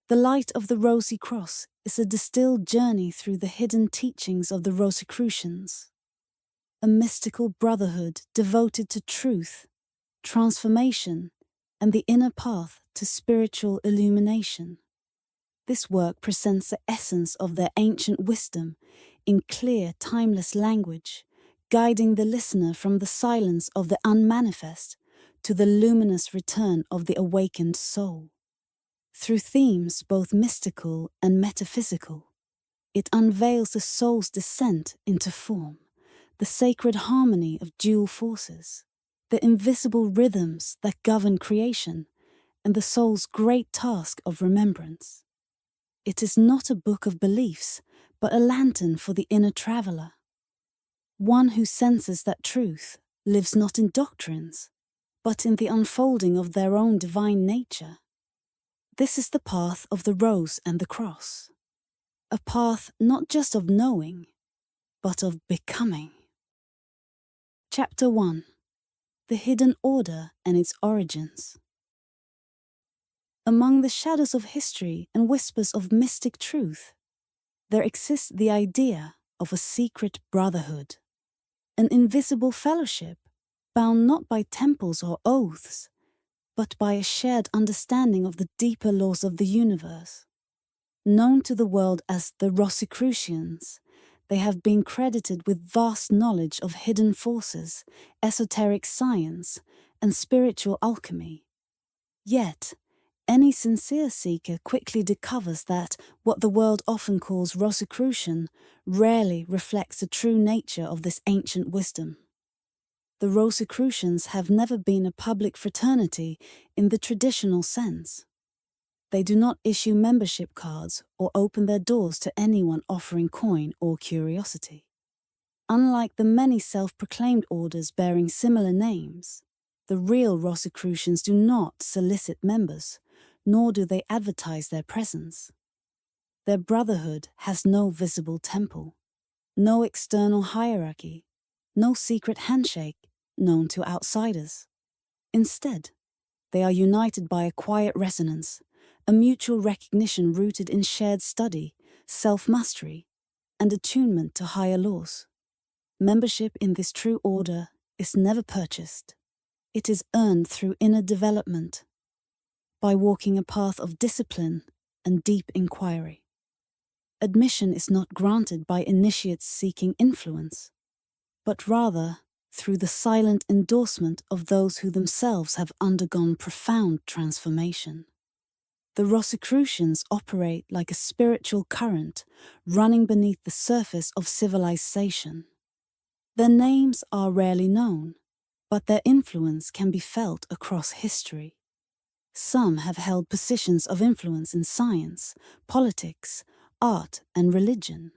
The light of the Rosy Cross is a distilled journey through the hidden teachings of the Rosicrucians, a mystical brotherhood devoted to truth, transformation, and the inner path to spiritual illumination. This work presents the essence of their ancient wisdom in clear, timeless language, guiding the listener from the silence of the unmanifest to the luminous return of the awakened soul. Through themes both mystical and metaphysical, it unveils the soul's descent into form, the sacred harmony of dual forces, the invisible rhythms that govern creation, and the soul's great task of remembrance. It is not a book of beliefs, but a lantern for the inner traveler, one who senses that truth lives not in doctrines, but in the unfolding of their own divine nature. This is the path of the rose and the cross, a path not just of knowing, but of becoming. Chapter 1. The Hidden Order and its Origins. Among the shadows of history and whispers of mystic truth, there exists the idea of a secret brotherhood, an invisible fellowship bound not by temples or oaths, but by a shared understanding of the deeper laws of the universe. Known to the world as the Rosicrucians, they have been credited with vast knowledge of hidden forces, esoteric science, and spiritual alchemy. Yet, any sincere seeker quickly discovers that what the world often calls Rosicrucian rarely reflects the true nature of this ancient wisdom. The Rosicrucians have never been a public fraternity in the traditional sense. They do not issue membership cards or open their doors to anyone offering coin or curiosity. Unlike the many self-proclaimed orders bearing similar names, the real Rosicrucians do not solicit members, nor do they advertise their presence. Their brotherhood has no visible temple, no external hierarchy, no secret handshake known to outsiders. Instead, they are united by a quiet resonance, a mutual recognition rooted in shared study, self-mastery, and attunement to higher laws. Membership in this true order is never purchased. It is earned through inner development, by walking a path of discipline and deep inquiry. Admission is not granted by initiates seeking influence, but rather through the silent endorsement of those who themselves have undergone profound transformation. The Rosicrucians operate like a spiritual current running beneath the surface of civilization. Their names are rarely known, but their influence can be felt across history. Some have held positions of influence in science, politics, art, and religion,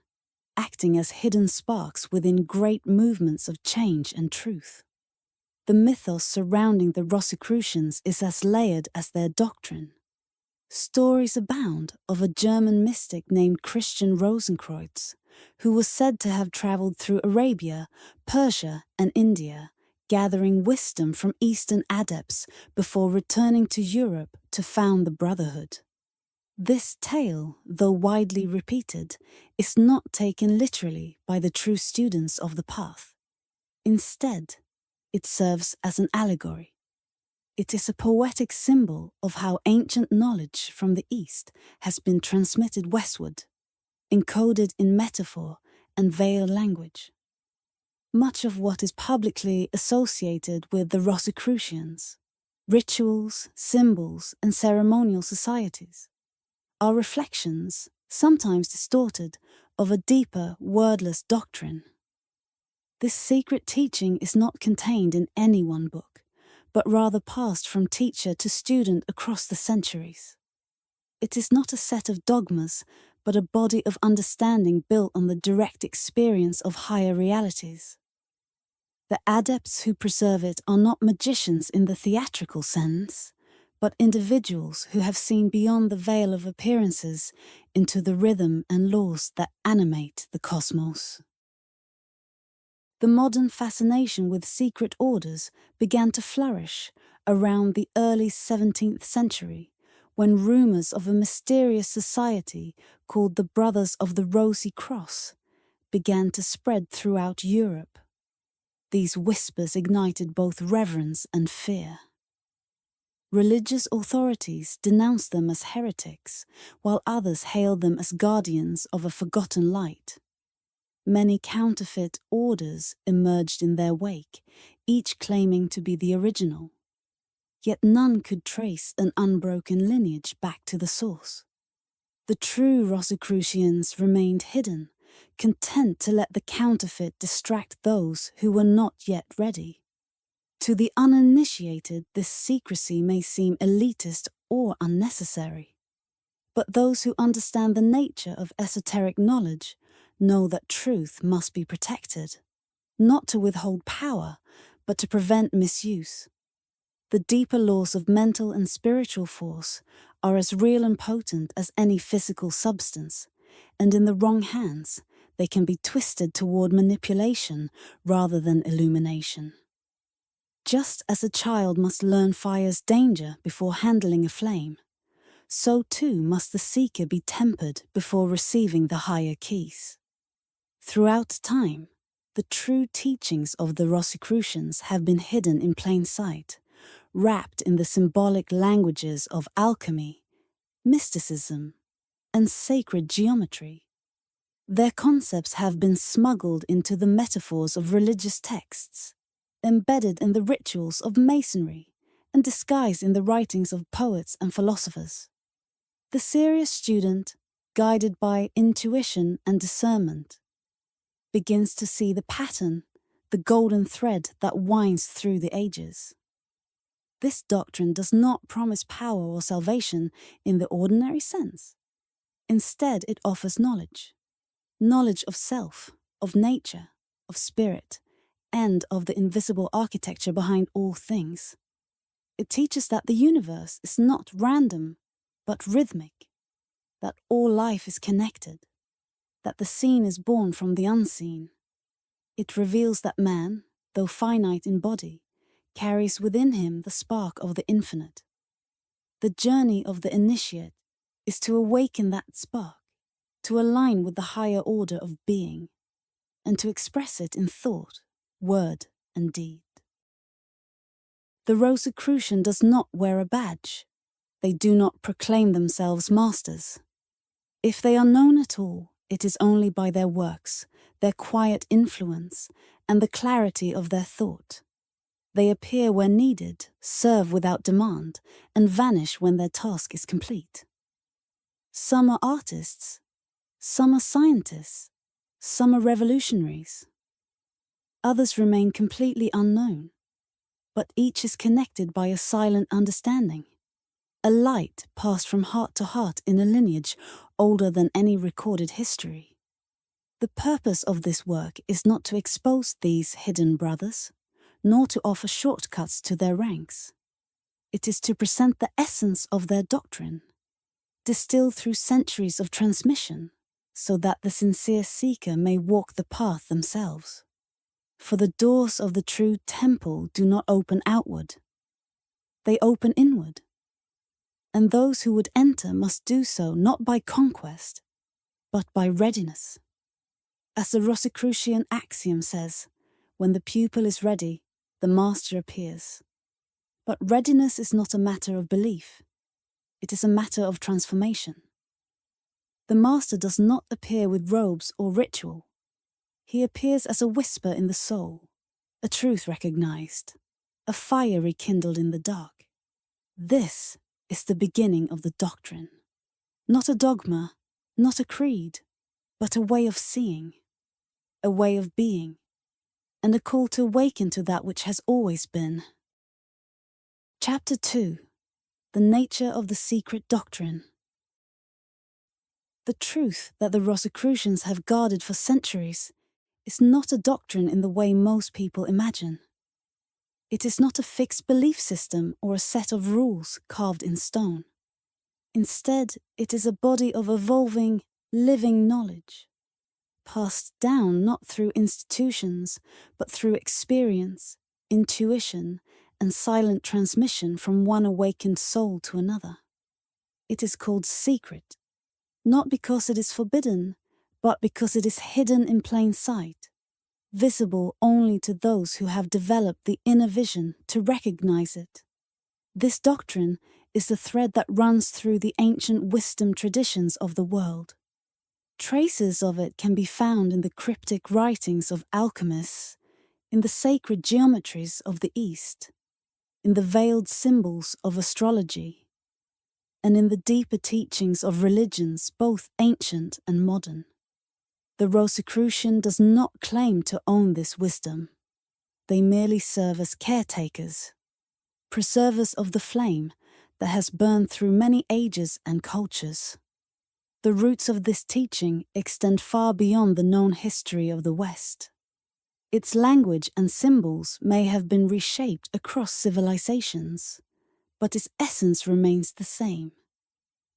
acting as hidden sparks within great movements of change and truth. The mythos surrounding the Rosicrucians is as layered as their doctrine. Stories abound of a German mystic named Christian Rosenkreuz, who was said to have traveled through Arabia, Persia, and India, gathering wisdom from Eastern adepts before returning to Europe to found the Brotherhood. This tale, though widely repeated, is not taken literally by the true students of the path. Instead, it serves as an allegory. It is a poetic symbol of how ancient knowledge from the East has been transmitted westward, encoded in metaphor and veiled language. Much of what is publicly associated with the Rosicrucians, rituals, symbols, and ceremonial societies, are reflections, sometimes distorted, of a deeper, wordless doctrine. This secret teaching is not contained in any one book, but rather passed from teacher to student across the centuries. It is not a set of dogmas, but a body of understanding built on the direct experience of higher realities. The adepts who preserve it are not magicians in the theatrical sense, but individuals who have seen beyond the veil of appearances into the rhythm and laws that animate the cosmos. The modern fascination with secret orders began to flourish around the early 17th century, when rumors of a mysterious society called the Brothers of the Rosy Cross began to spread throughout Europe. These whispers ignited both reverence and fear. Religious authorities denounced them as heretics, while others hailed them as guardians of a forgotten light. Many counterfeit orders emerged in their wake, each claiming to be the original. Yet none could trace an unbroken lineage back to the source. The true Rosicrucians remained hidden, content to let the counterfeit distract those who were not yet ready. To the uninitiated, this secrecy may seem elitist or unnecessary. But those who understand the nature of esoteric knowledge know that truth must be protected, not to withhold power, but to prevent misuse. The deeper laws of mental and spiritual force are as real and potent as any physical substance, and in the wrong hands, they can be twisted toward manipulation rather than illumination. Just as a child must learn fire's danger before handling a flame, so too must the seeker be tempered before receiving the higher keys. Throughout time, the true teachings of the Rosicrucians have been hidden in plain sight, wrapped in the symbolic languages of alchemy, mysticism, and sacred geometry. Their concepts have been smuggled into the metaphors of religious texts, embedded in the rituals of masonry, and disguised in the writings of poets and philosophers. The serious student, guided by intuition and discernment, begins to see the pattern, the golden thread that winds through the ages. This doctrine does not promise power or salvation in the ordinary sense. Instead, it offers knowledge. Knowledge of self, of nature, of spirit, and of the invisible architecture behind all things. It teaches that the universe is not random, but rhythmic, that all life is connected, that the seen is born from the unseen. It reveals that man, though finite in body, carries within him the spark of the infinite. The journey of the initiate is to awaken that spark, to align with the higher order of being, and to express it in thought, word, and deed. The Rosicrucian does not wear a badge. They do not proclaim themselves masters. If they are known at all, it is only by their works, their quiet influence, and the clarity of their thought. They appear where needed, serve without demand, and vanish when their task is complete. Some are artists, some are scientists, some are revolutionaries. Others remain completely unknown, but each is connected by a silent understanding, a light passed from heart to heart in a lineage older than any recorded history. The purpose of this work is not to expose these hidden brothers, nor to offer shortcuts to their ranks. It is to present the essence of their doctrine, distilled through centuries of transmission, so that the sincere seeker may walk the path themselves. For the doors of the true temple do not open outward. They open inward. And those who would enter must do so not by conquest, but by readiness. As the Rosicrucian axiom says, when the pupil is ready, the master appears. But readiness is not a matter of belief. It is a matter of transformation. The master does not appear with robes or ritual. He appears as a whisper in the soul, a truth recognized, a fire rekindled in the dark. This is the beginning of the doctrine. Not a dogma, not a creed, but a way of seeing, a way of being, and a call to awaken to that which has always been. Chapter 2. The Nature of the Secret Doctrine. The truth that the Rosicrucians have guarded for centuries is not a doctrine in the way most people imagine. It is not a fixed belief system or a set of rules carved in stone. Instead, it is a body of evolving, living knowledge, passed down not through institutions, but through experience, intuition, and silent transmission from one awakened soul to another. it is called secret, not because it is forbidden, but because it is hidden in plain sight, visible only to those who have developed the inner vision to recognize it. This doctrine is the thread that runs through the ancient wisdom traditions of the world. Traces of it can be found in the cryptic writings of alchemists, in the sacred geometries of the East, in the veiled symbols of astrology, and in the deeper teachings of religions both ancient and modern. The Rosicrucian does not claim to own this wisdom. They merely serve as caretakers, preservers of the flame that has burned through many ages and cultures. The roots of this teaching extend far beyond the known history of the West. Its language and symbols may have been reshaped across civilizations, but its essence remains the same.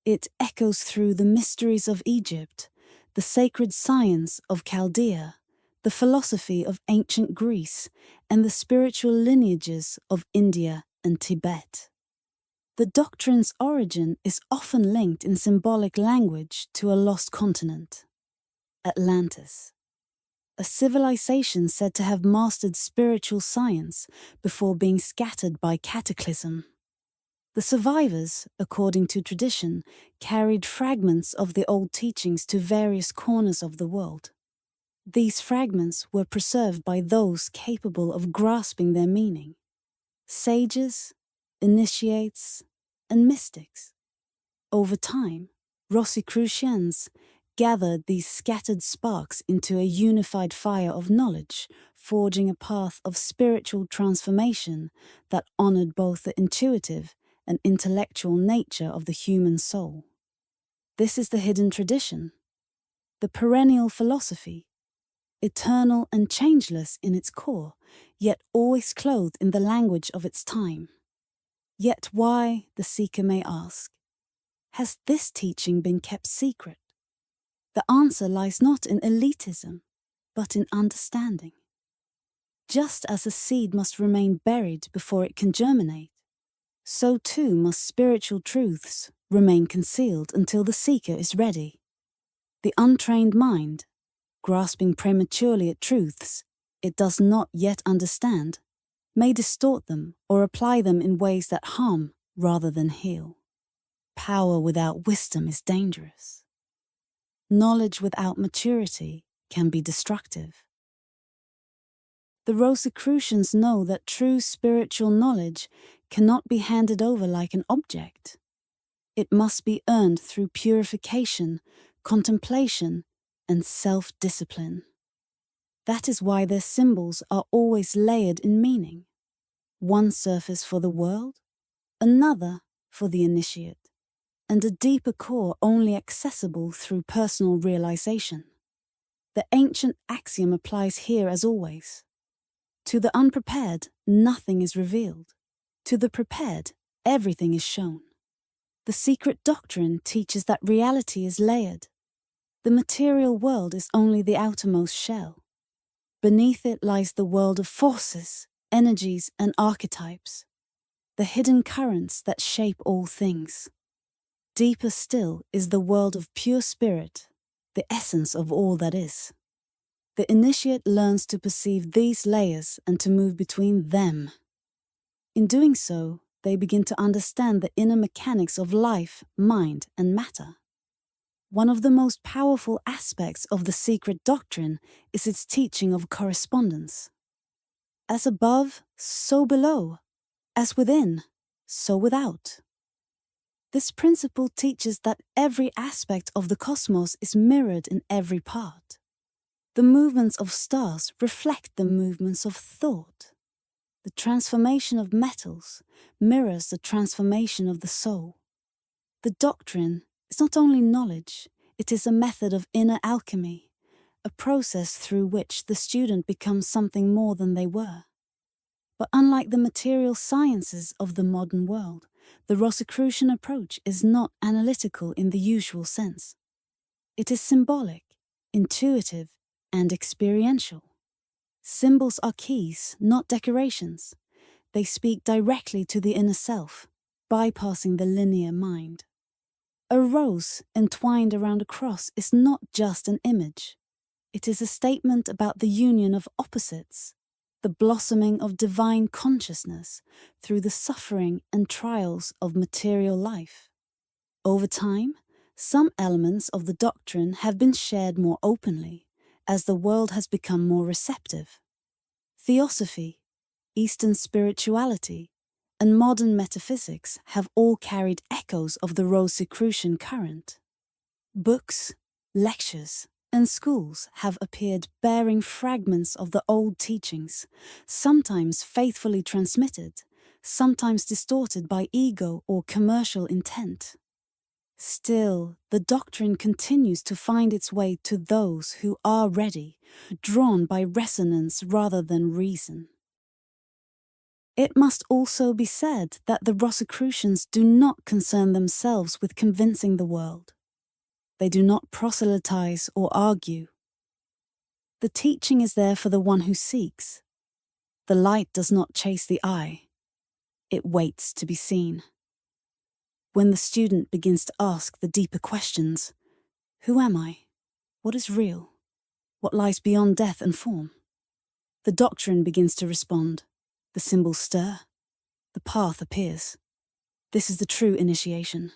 It echoes through the mysteries of Egypt, the sacred science of Chaldea, the philosophy of ancient Greece, and the spiritual lineages of India and Tibet. The doctrine's origin is often linked in symbolic language to a lost continent, Atlantis, a civilization said to have mastered spiritual science before being scattered by cataclysm. The survivors, according to tradition, carried fragments of the old teachings to various corners of the world. These fragments were preserved by those capable of grasping their meaning: sages, initiates, and mystics. Over time, Rosicrucians gathered these scattered sparks into a unified fire of knowledge, forging a path of spiritual transformation that honored both the intuitive and intellectual nature of the human soul. This is the hidden tradition, the perennial philosophy, eternal and changeless in its core, yet always clothed in the language of its time. Yet why, the seeker may ask, has this teaching been kept secret? The answer lies not in elitism, but in understanding. Just as a seed must remain buried before it can germinate, so too must spiritual truths remain concealed until the seeker is ready. The untrained mind, grasping prematurely at truths it does not yet understand, may distort them or apply them in ways that harm rather than heal. Power without wisdom is dangerous. Knowledge without maturity can be destructive. The Rosicrucians know that true spiritual knowledge cannot be handed over like an object. It must be earned through purification, contemplation, and self-discipline. That is why their symbols are always layered in meaning. One surface for the world, another for the initiate, and a deeper core only accessible through personal realization. The ancient axiom applies here as always. To the unprepared, nothing is revealed. To the prepared, everything is shown. The Secret Doctrine teaches that reality is layered. The material world is only the outermost shell. Beneath it lies the world of forces, energies, and archetypes, the hidden currents that shape all things. Deeper still is the world of pure spirit, the essence of all that is. The initiate learns to perceive these layers and to move between them. In doing so, they begin to understand the inner mechanics of life, mind, and matter. One of the most powerful aspects of the Secret Doctrine is its teaching of correspondence. As above, so below. As within, so without. This principle teaches that every aspect of the cosmos is mirrored in every part. The movements of stars reflect the movements of thought. The transformation of metals mirrors the transformation of the soul. The doctrine is not only knowledge, it is a method of inner alchemy, a process through which the student becomes something more than they were. But unlike the material sciences of the modern world, the Rosicrucian approach is not analytical in the usual sense. It is symbolic, intuitive, and experiential. Symbols are keys, not decorations. They speak directly to the inner self, bypassing the linear mind. A rose entwined around a cross is not just an image. It is a statement about the union of opposites, the blossoming of divine consciousness through the suffering and trials of material life. Over time, some elements of the doctrine have been shared more openly, as the world has become more receptive. Theosophy, Eastern spirituality, and modern metaphysics have all carried echoes of the Rosicrucian current. Books, lectures, and schools have appeared bearing fragments of the old teachings, sometimes faithfully transmitted, sometimes distorted by ego or commercial intent. Still, the doctrine continues to find its way to those who are ready, drawn by resonance rather than reason. It must also be said that the Rosicrucians do not concern themselves with convincing the world. They do not proselytize or argue. The teaching is there for the one who seeks. The light does not chase the eye. It waits to be seen. When the student begins to ask the deeper questions, who am I? What is real? What lies beyond death and form? The doctrine begins to respond. The symbols stir. The path appears. This is the true initiation.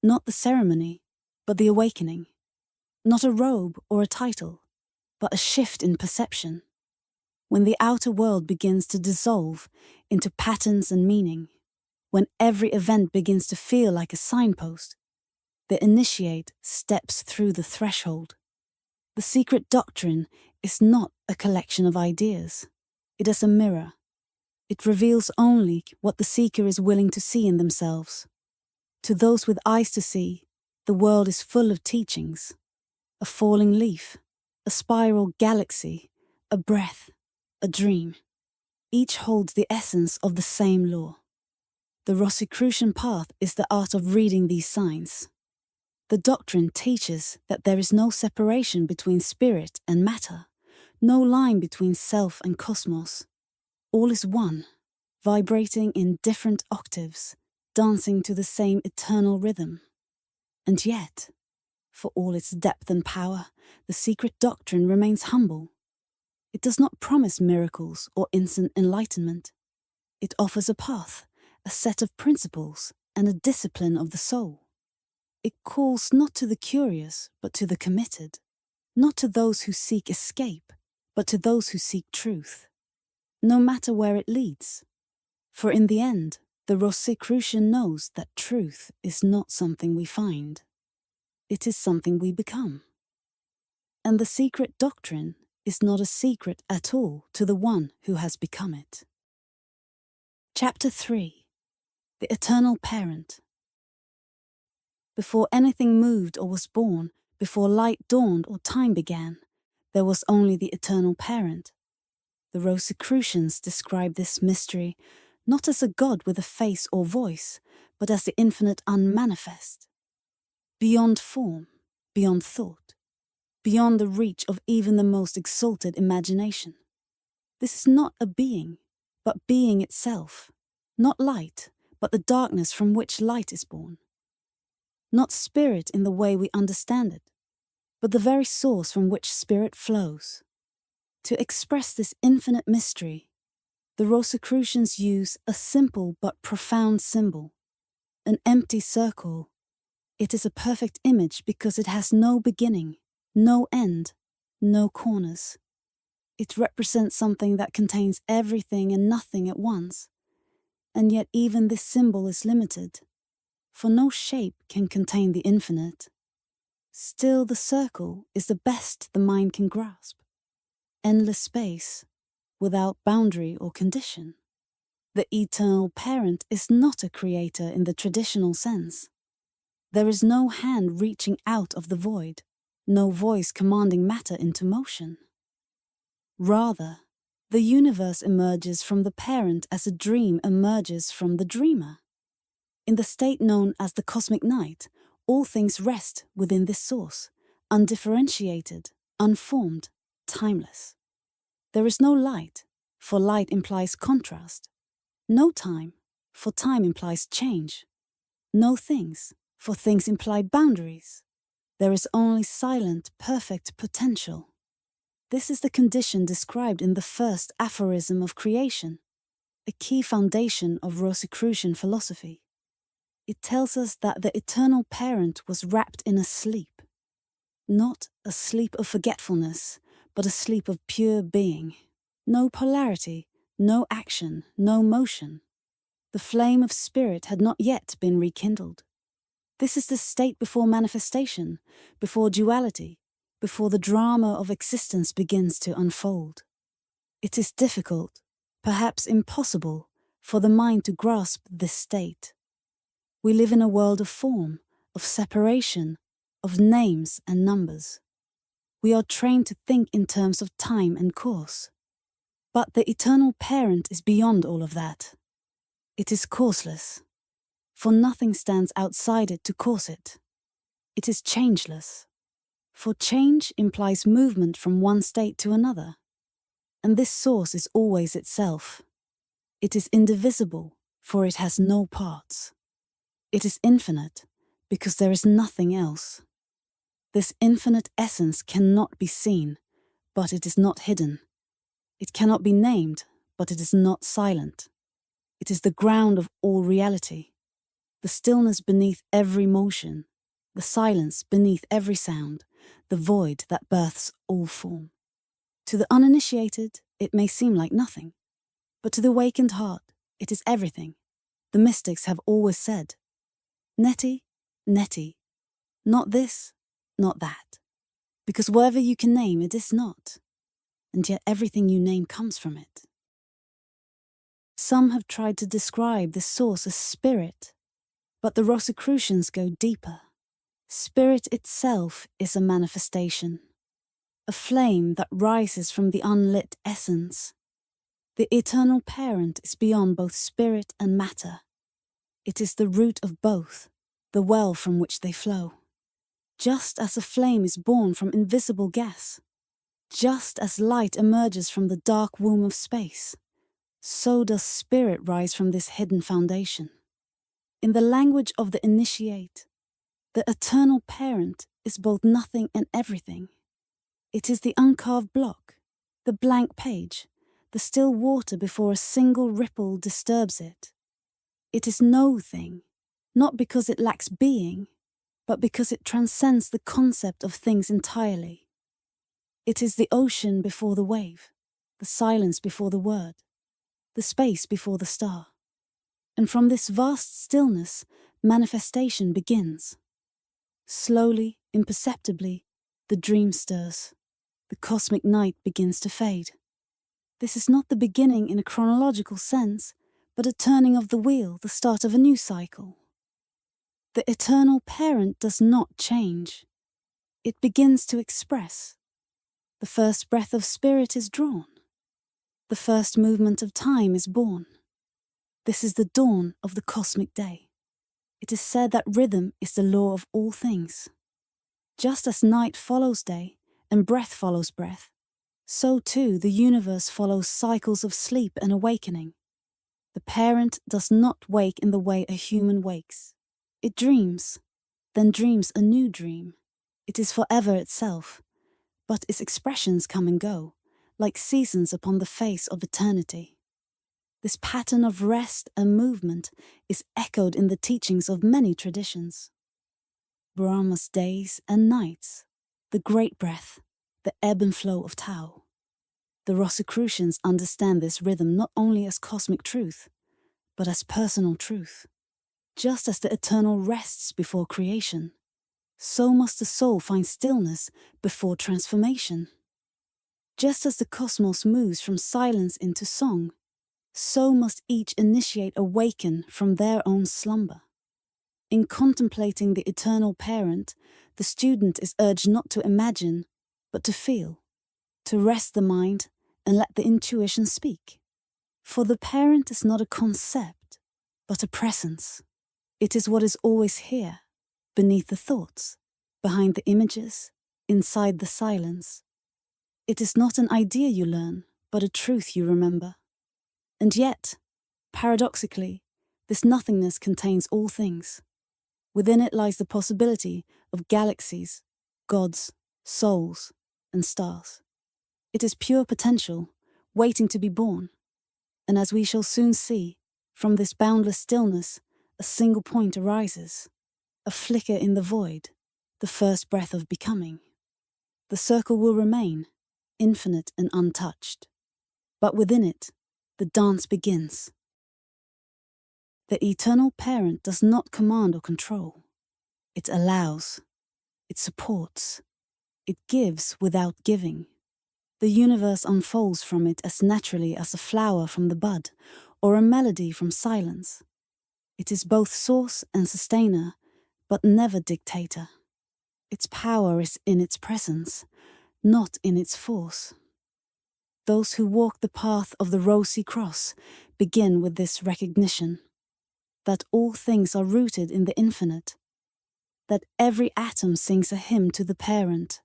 Not the ceremony, but the awakening. Not a robe or a title, but a shift in perception. When the outer world begins to dissolve into patterns and meaning, when every event begins to feel like a signpost, the initiate steps through the threshold. The secret doctrine is not a collection of ideas. It is a mirror. It reveals only what the seeker is willing to see in themselves. To those with eyes to see, the world is full of teachings. A falling leaf, a spiral galaxy, a breath, a dream. Each holds the essence of the same law. The Rosicrucian path is the art of reading these signs. The doctrine teaches that there is no separation between spirit and matter, no line between self and cosmos. All is one, vibrating in different octaves, dancing to the same eternal rhythm. And yet, for all its depth and power, the secret doctrine remains humble. It does not promise miracles or instant enlightenment. It offers a path, a set of principles, and a discipline of the soul. It calls not to the curious, but to the committed, not to those who seek escape, but to those who seek truth, no matter where it leads. For in the end, the Rosicrucian knows that truth is not something we find. It is something we become. And the secret doctrine is not a secret at all to the one who has become it. Chapter 3. The Eternal Parent. Before anything moved or was born, before light dawned or time began, there was only the Eternal Parent. The Rosicrucians describe this mystery not as a god with a face or voice, but as the infinite unmanifest. Beyond form, beyond thought, beyond the reach of even the most exalted imagination. This is not a being, but being itself. Not light, but the darkness from which light is born. Not spirit in the way we understand it, but the very source from which spirit flows. To express this infinite mystery, the Rosicrucians use a simple but profound symbol, an empty circle. It is a perfect image because it has no beginning, no end, no corners. It represents something that contains everything and nothing at once. And yet even this symbol is limited, for no shape can contain the infinite. Still, the circle is the best the mind can grasp. Endless space, without boundary or condition. The eternal parent is not a creator in the traditional sense. There is no hand reaching out of the void, no voice commanding matter into motion. Rather, the universe emerges from the parent as a dream emerges from the dreamer. In the state known as the cosmic night, all things rest within this source, undifferentiated, unformed, timeless. There is no light, for light implies contrast. No time, for time implies change. No things, for things imply boundaries. There is only silent, perfect potential. This is the condition described in the first aphorism of creation, a key foundation of Rosicrucian philosophy. It tells us that the eternal parent was wrapped in a sleep, not a sleep of forgetfulness, but a sleep of pure being. No polarity, no action, no motion. The flame of spirit had not yet been rekindled. This is the state before manifestation, before duality, before the drama of existence begins to unfold. It is difficult, perhaps impossible, for the mind to grasp this state. We live in a world of form, of separation, of names and numbers. We are trained to think in terms of time and course. But the eternal parent is beyond all of that. It is courseless, for nothing stands outside it to cause it. It is changeless, for change implies movement from one state to another, and this source is always itself. It is indivisible, for it has no parts. It is infinite, because there is nothing else. This infinite essence cannot be seen, but it is not hidden. It cannot be named, but it is not silent. It is the ground of all reality, the stillness beneath every motion, the silence beneath every sound, the void that births all form. To the uninitiated, it may seem like nothing, but to the awakened heart, it is everything. The mystics have always said, neti, neti, not this, not that, because whatever you can name, it is not, and yet everything you name comes from it. Some have tried to describe this source as spirit, but the Rosicrucians go deeper. Spirit itself is a manifestation, a flame that rises from the unlit essence. The eternal parent is beyond both spirit and matter. It is the root of both, the well from which they flow. Just as a flame is born from invisible gas, just as light emerges from the dark womb of space, so does spirit rise from this hidden foundation. In the language of the initiate, the eternal parent is both nothing and everything. It is the uncarved block, the blank page, the still water before a single ripple disturbs it. It is no thing, not because it lacks being, but because it transcends the concept of things entirely. It is the ocean before the wave, the silence before the word, the space before the star. And from this vast stillness, manifestation begins. Slowly, imperceptibly, the dream stirs. The cosmic night begins to fade. This is not the beginning in a chronological sense, but a turning of the wheel, the start of a new cycle. The eternal parent does not change. It begins to express. The first breath of spirit is drawn. The first movement of time is born. This is the dawn of the cosmic day. It is said that rhythm is the law of all things. Just as night follows day and breath follows breath, so too the universe follows cycles of sleep and awakening. The parent does not wake in the way a human wakes. It dreams, then dreams a new dream. It is forever itself, but its expressions come and go, like seasons upon the face of eternity. This pattern of rest and movement is echoed in the teachings of many traditions. Brahma's days and nights, the great breath, the ebb and flow of Tao. The Rosicrucians understand this rhythm not only as cosmic truth, but as personal truth. Just as the eternal rests before creation, so must the soul find stillness before transformation. Just as the cosmos moves from silence into song, so must each initiate awaken from their own slumber. In contemplating the eternal parent, the student is urged not to imagine, but to feel, to rest the mind and let the intuition speak. For the parent is not a concept, but a presence. It is what is always here, beneath the thoughts, behind the images, inside the silence. It is not an idea you learn, but a truth you remember. And yet, paradoxically, this nothingness contains all things. Within it lies the possibility of galaxies, gods, souls, and stars. It is pure potential, waiting to be born. And as we shall soon see, from this boundless stillness, a single point arises, a flicker in the void, the first breath of becoming. The circle will remain, infinite and untouched. But within it, the dance begins. The eternal parent does not command or control. It allows. It supports. It gives without giving. The universe unfolds from it as naturally as a flower from the bud, or a melody from silence. It is both source and sustainer, but never dictator. Its power is in its presence, not in its force. Those who walk the path of the Rosy Cross begin with this recognition, that all things are rooted in the infinite, that every atom sings a hymn to the parent,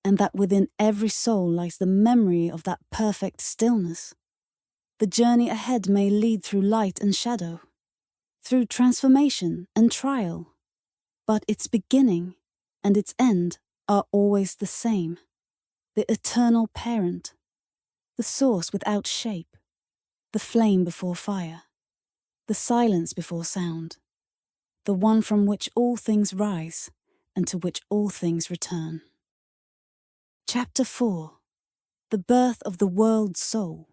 and that within every soul lies the memory of that perfect stillness. The journey ahead may lead through light and shadow, through transformation and trial, but its beginning and its end are always the same. The eternal parent, the source without shape, the flame before fire, the silence before sound, the one from which all things rise and to which all things return. Chapter 4. The Birth of the World Soul.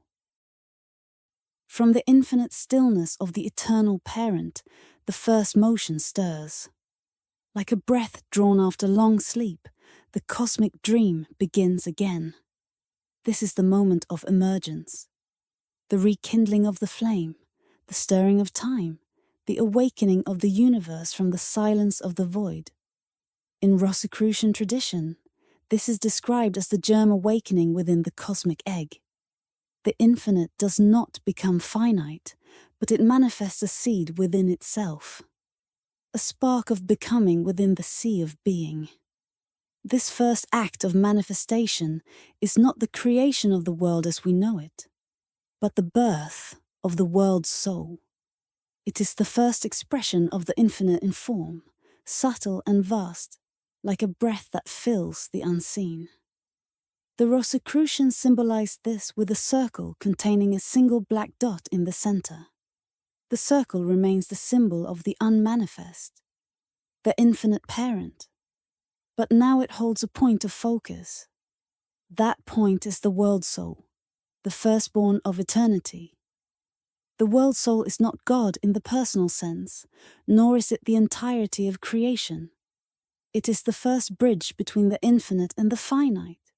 From the infinite stillness of the eternal parent, the first motion stirs. Like a breath drawn after long sleep, the cosmic dream begins again. This is the moment of emergence, the rekindling of the flame, the stirring of time, the awakening of the universe from the silence of the void. In Rosicrucian tradition, this is described as the germ awakening within the cosmic egg. The infinite does not become finite, but it manifests a seed within itself, a spark of becoming within the sea of being. This first act of manifestation is not the creation of the world as we know it, but the birth of the world's soul. It is the first expression of the infinite in form, subtle and vast, like a breath that fills the unseen. The Rosicrucians symbolized this with a circle containing a single black dot in the center. The circle remains the symbol of the unmanifest, the infinite parent. But now it holds a point of focus. That point is the world soul, the firstborn of eternity. The world soul is not God in the personal sense, nor is it the entirety of creation. It is the first bridge between the infinite and the finite.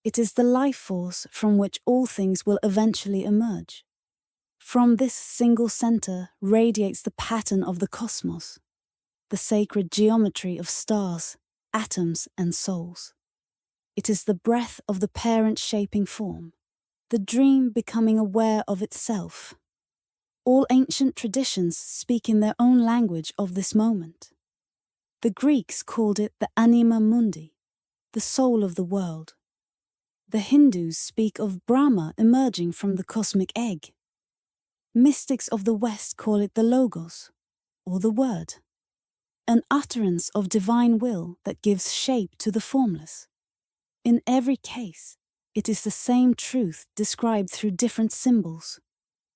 It is the life force from which all things will eventually emerge. From this single center radiates the pattern of the cosmos, the sacred geometry of stars, atoms, and souls. It is the breath of the parent shaping form, the dream becoming aware of itself. All ancient traditions speak in their own language of this moment. The Greeks called it the anima mundi, the soul of the world. The Hindus speak of Brahma emerging from the cosmic egg. Mystics of the West call it the logos, or the word, an utterance of divine will that gives shape to the formless. In every case, it is the same truth described through different symbols.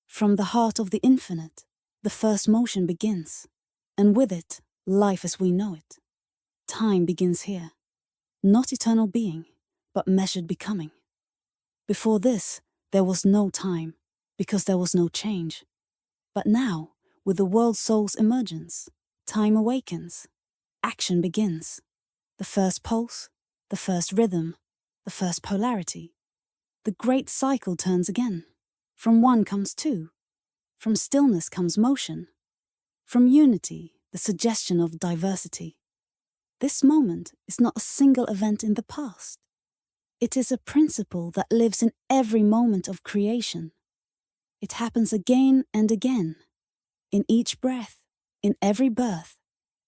From the heart of the infinite, the first motion begins, and with it, life as we know it. Time begins here, not eternal being, but measured becoming. Before this, there was no time, because there was no change. But now, with the world soul's emergence, time awakens, action begins. The first pulse, the first rhythm, the first polarity. The great cycle turns again. From one comes two. From stillness comes motion. From unity, the suggestion of diversity. This moment is not a single event in the past. It is a principle that lives in every moment of creation. It happens again and again, in each breath, in every birth,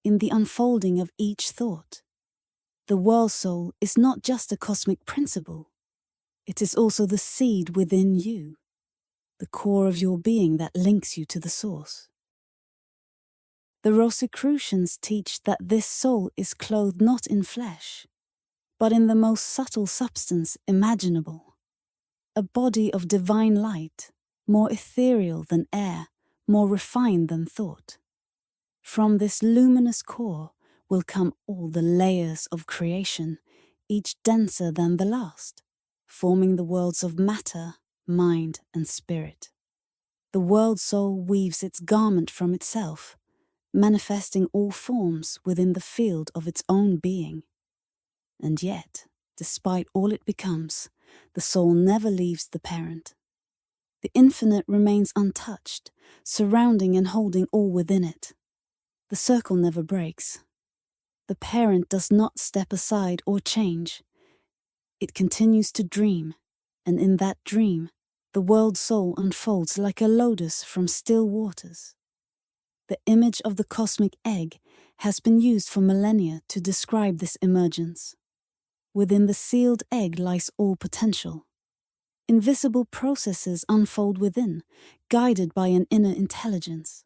in the unfolding of each thought. The world soul is not just a cosmic principle. It is also the seed within you, the core of your being that links you to the source. The Rosicrucians teach that this soul is clothed not in flesh, but in the most subtle substance imaginable, a body of divine light, more ethereal than air, more refined than thought. From this luminous core will come all the layers of creation, each denser than the last, forming the worlds of matter, mind, and spirit. The world soul weaves its garment from itself, manifesting all forms within the field of its own being. And yet, despite all it becomes, the soul never leaves the parent. The infinite remains untouched, surrounding and holding all within it. The circle never breaks. The parent does not step aside or change. It continues to dream, and in that dream, the world soul unfolds like a lotus from still waters. The image of the cosmic egg has been used for millennia to describe this emergence. Within the sealed egg lies all potential. Invisible processes unfold within, guided by an inner intelligence.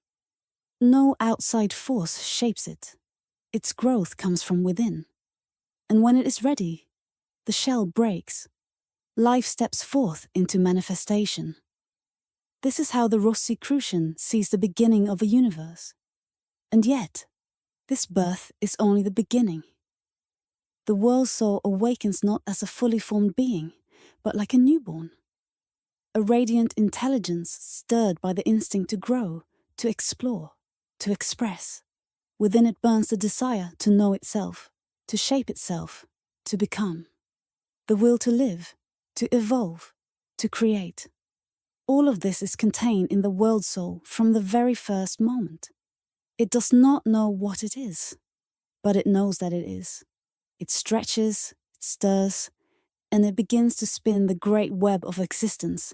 No outside force shapes it. Its growth comes from within. And when it is ready, the shell breaks. Life steps forth into manifestation. This is how the Rosicrucian sees the beginning of a universe. And yet, this birth is only the beginning. The world soul awakens not as a fully formed being, but like a newborn. A radiant intelligence stirred by the instinct to grow, to explore, to express. Within it burns the desire to know itself, to shape itself, to become. The will to live, to evolve, to create. All of this is contained in the world soul from the very first moment. It does not know what it is, but it knows that it is. It stretches, it stirs, and it begins to spin the great web of existence.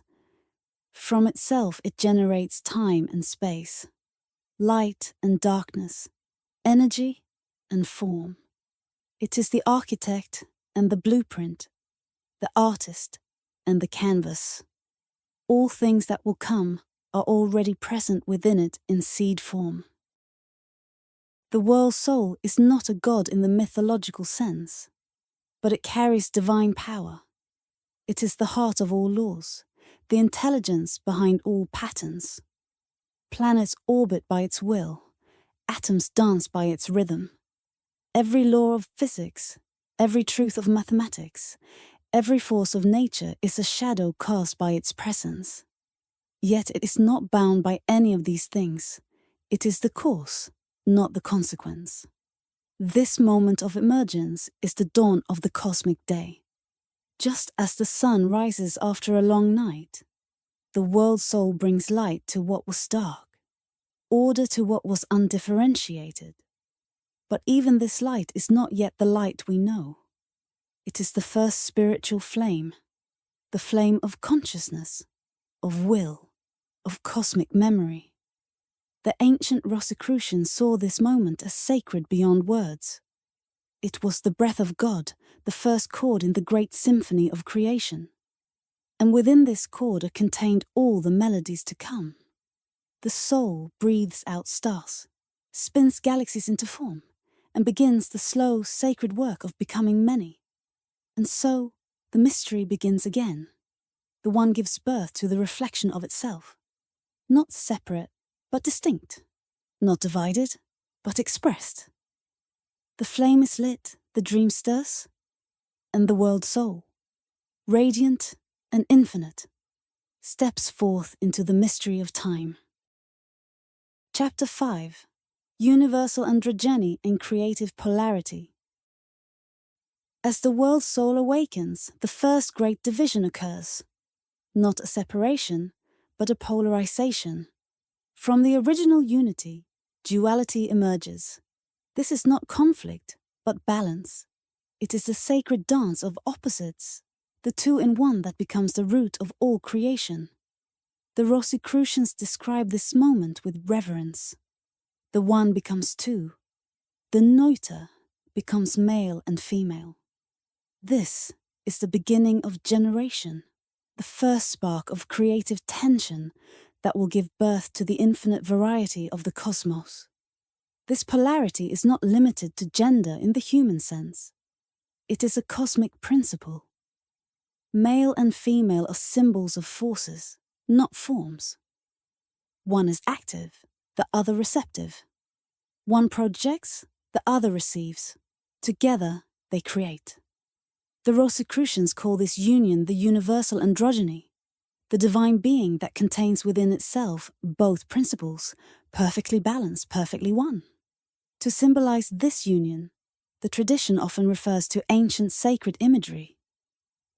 From itself it generates time and space, light and darkness, energy and form. It is the architect and the blueprint, the artist and the canvas. All things that will come are already present within it in seed form. The world soul is not a god in the mythological sense, but it carries divine power. It is the heart of all laws, the intelligence behind all patterns. Planets orbit by its will, atoms dance by its rhythm. Every law of physics, every truth of mathematics, every force of nature is a shadow cast by its presence. Yet it is not bound by any of these things. It is the cause, not the consequence. This moment of emergence is the dawn of the cosmic day. Just as the sun rises after a long night, the world soul brings light to what was dark, order to what was undifferentiated. But even this light is not yet the light we know. It is the first spiritual flame, the flame of consciousness, of will, of cosmic memory. The ancient Rosicrucians saw this moment as sacred beyond words. It was the breath of God, the first chord in the great symphony of creation. And within this chord are contained all the melodies to come. The soul breathes out stars, spins galaxies into form, and begins the slow, sacred work of becoming many. And so, the mystery begins again. The one gives birth to the reflection of itself. Not separate, but distinct. Not divided, but expressed. The flame is lit, the dream stirs, and the world soul, radiant and infinite, steps forth into the mystery of time. Chapter 5. Universal Androgyny and Creative Polarity. As the world soul awakens, the first great division occurs. Not a separation, but a polarization. From the original unity, duality emerges. This is not conflict, but balance. It is the sacred dance of opposites, the two-in-one that becomes the root of all creation. The Rosicrucians describe this moment with reverence. The one becomes two. The neuter becomes male and female. This is the beginning of generation, the first spark of creative tension that will give birth to the infinite variety of the cosmos. This polarity is not limited to gender in the human sense. It is a cosmic principle. Male and female are symbols of forces, not forms. One is active, the other receptive. One projects, the other receives. Together, they create. The Rosicrucians call this union the universal androgyny, the divine being that contains within itself both principles, perfectly balanced, perfectly one. To symbolize this union, the tradition often refers to ancient sacred imagery,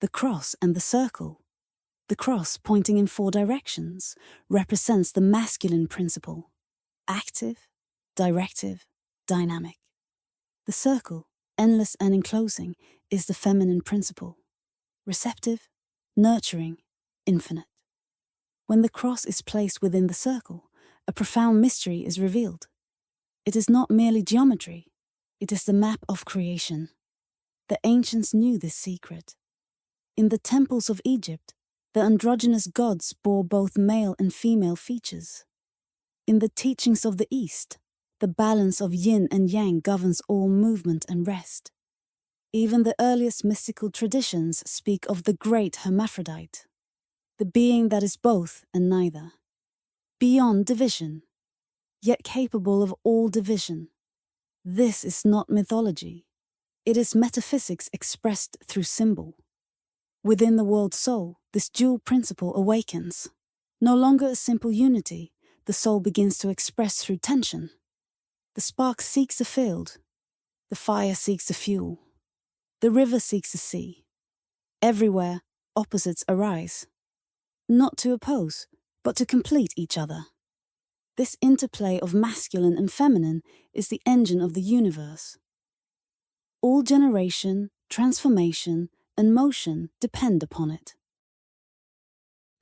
the cross and the circle. The cross, pointing in 4 directions, represents the masculine principle, active, directive, dynamic. The circle, endless and enclosing, is the feminine principle, receptive, nurturing, infinite. When the cross is placed within the circle, a profound mystery is revealed. It is not merely geometry, it is the map of creation. The ancients knew this secret. In the temples of Egypt, the androgynous gods bore both male and female features. In the teachings of the East, the balance of yin and yang governs all movement and rest. Even the earliest mystical traditions speak of the great hermaphrodite, the being that is both and neither, beyond division, yet capable of all division. This is not mythology. It is metaphysics expressed through symbol. Within the world soul, this dual principle awakens. No longer a simple unity, the soul begins to express through tension. The spark seeks a field. The fire seeks a fuel. The river seeks a sea. Everywhere, opposites arise. Not to oppose, but to complete each other. This interplay of masculine and feminine is the engine of the universe. All generation, transformation, and motion depend upon it.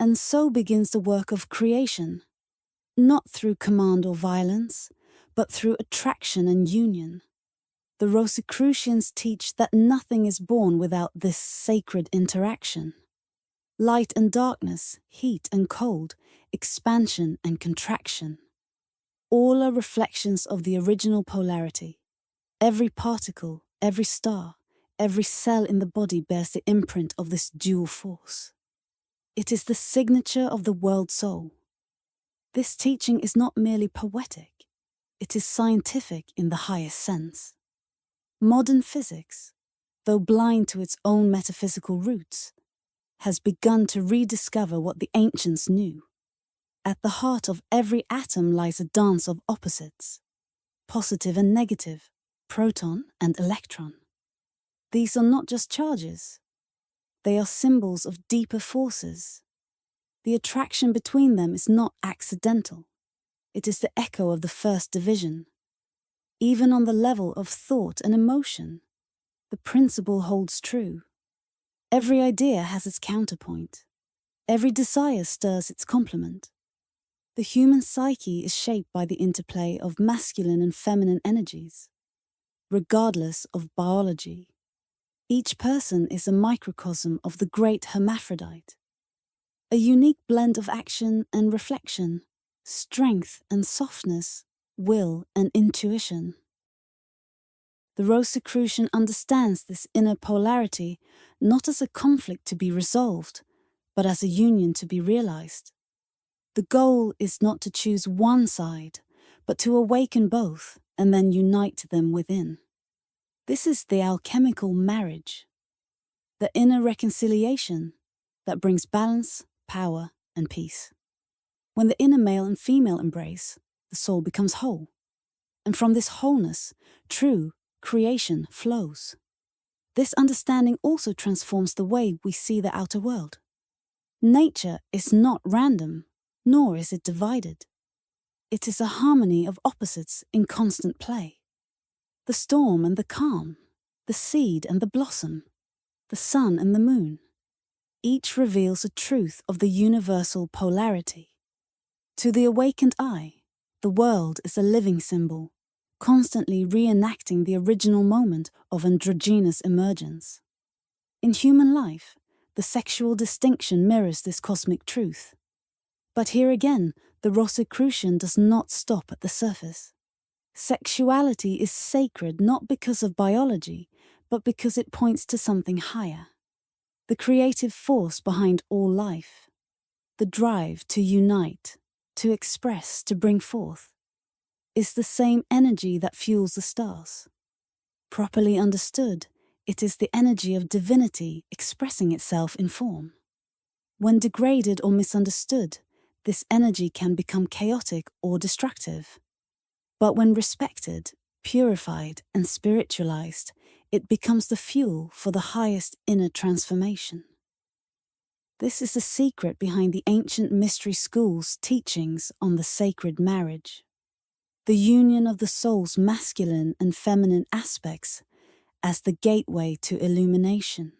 And so begins the work of creation, not through command or violence, but through attraction and union. The Rosicrucians teach that nothing is born without this sacred interaction. Light and darkness, heat and cold, expansion and contraction. All are reflections of the original polarity. Every particle, every star, every cell in the body bears the imprint of this dual force. It is the signature of the world soul. This teaching is not merely poetic, it is scientific in the highest sense. Modern physics, though blind to its own metaphysical roots, has begun to rediscover what the ancients knew. At the heart of every atom lies a dance of opposites, positive and negative, proton and electron. These are not just charges. They are symbols of deeper forces. The attraction between them is not accidental. It is the echo of the first division. Even on the level of thought and emotion, the principle holds true. Every idea has its counterpoint. Every desire stirs its complement. The human psyche is shaped by the interplay of masculine and feminine energies, regardless of biology. Each person is a microcosm of the great hermaphrodite, a unique blend of action and reflection, strength and softness, will and intuition. The Rosicrucian understands this inner polarity not as a conflict to be resolved, but as a union to be realized. The goal is not to choose one side, but to awaken both and then unite them within. This is the alchemical marriage, the inner reconciliation that brings balance, power, and peace. When the inner male and female embrace, the soul becomes whole. And from this wholeness, true creation flows. This understanding also transforms the way we see the outer world. Nature is not random, nor is it divided. It is a harmony of opposites in constant play. The storm and the calm, the seed and the blossom, the sun and the moon. Each reveals a truth of the universal polarity. To the awakened eye, the world is a living symbol, constantly reenacting the original moment of androgynous emergence. In human life, the sexual distinction mirrors this cosmic truth. But here again, the Rosicrucian does not stop at the surface. Sexuality is sacred not because of biology, but because it points to something higher. The creative force behind all life. The drive to unite, to express, to bring forth, is the same energy that fuels the stars. Properly understood, it is the energy of divinity expressing itself in form. When degraded or misunderstood, this energy can become chaotic or destructive. But when respected, purified, and spiritualized, it becomes the fuel for the highest inner transformation. This is the secret behind the ancient mystery schools' teachings on the sacred marriage. The union of the soul's masculine and feminine aspects as the gateway to illumination.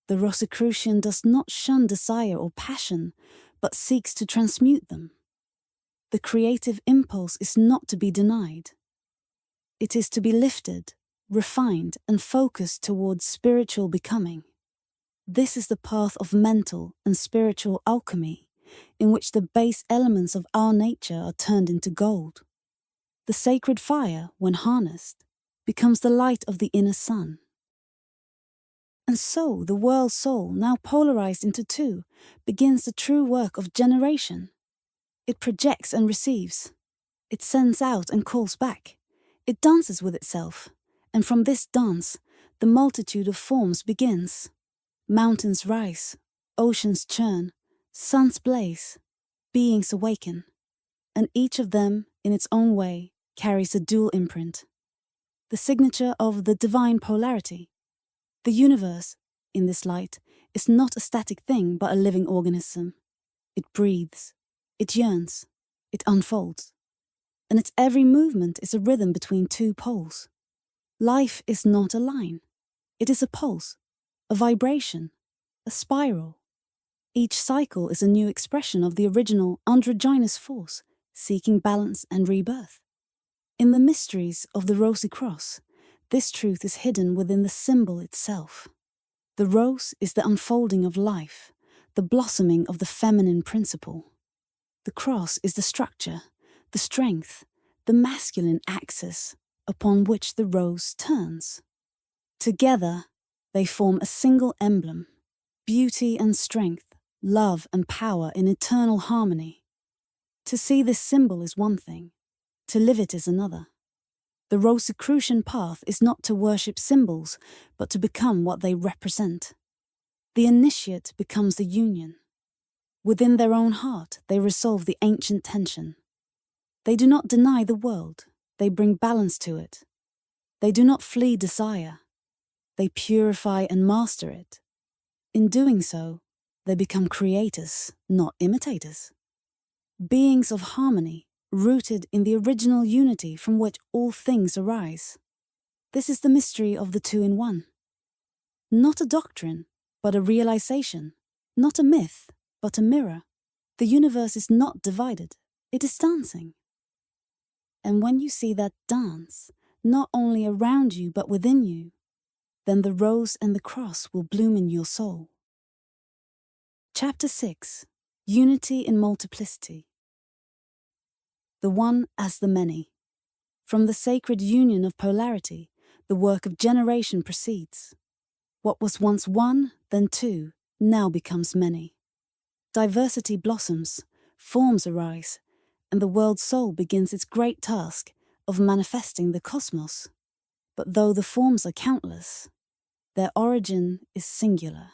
The Rosicrucian does not shun desire or passion, but seeks to transmute them. The creative impulse is not to be denied. It is to be lifted, refined, and focused towards spiritual becoming. This is the path of mental and spiritual alchemy, in which the base elements of our nature are turned into gold. The sacred fire, when harnessed, becomes the light of the inner sun. And so the world soul, now polarized into two, begins the true work of generation. It projects and receives. It sends out and calls back. It dances with itself, and from this dance, the multitude of forms begins. Mountains rise, oceans churn, suns blaze, beings awaken, and each of them, in its own way, carries a dual imprint, the signature of the divine polarity. The universe, in this light, is not a static thing but a living organism. It breathes, it yearns, it unfolds, and its every movement is a rhythm between two poles. Life is not a line. It is a pulse, a vibration, a spiral. Each cycle is a new expression of the original androgynous force, seeking balance and rebirth. In the mysteries of the Rosy Cross, this truth is hidden within the symbol itself. The rose is the unfolding of life, the blossoming of the feminine principle. The cross is the structure, the strength, the masculine axis upon which the rose turns. Together, they form a single emblem, beauty and strength, love and power in eternal harmony. To see this symbol is one thing, to live it is another. The Rosicrucian path is not to worship symbols, but to become what they represent. The initiate becomes the union. Within their own heart, they resolve the ancient tension. They do not deny the world, they bring balance to it. They do not flee desire. They purify and master it. In doing so, they become creators, not imitators. Beings of harmony, rooted in the original unity from which all things arise. This is the mystery of the two-in-one. Not a doctrine, but a realization. Not a myth, but a mirror. The universe is not divided, it is dancing. And when you see that dance, not only around you but within you, then the rose and the cross will bloom in your soul. Chapter 6. Unity in Multiplicity. The one as the many. From the sacred union of polarity, the work of generation proceeds. What was once one, then two, now becomes many. Diversity blossoms, forms arise, and the world soul begins its great task of manifesting the cosmos. But though the forms are countless, their origin is singular.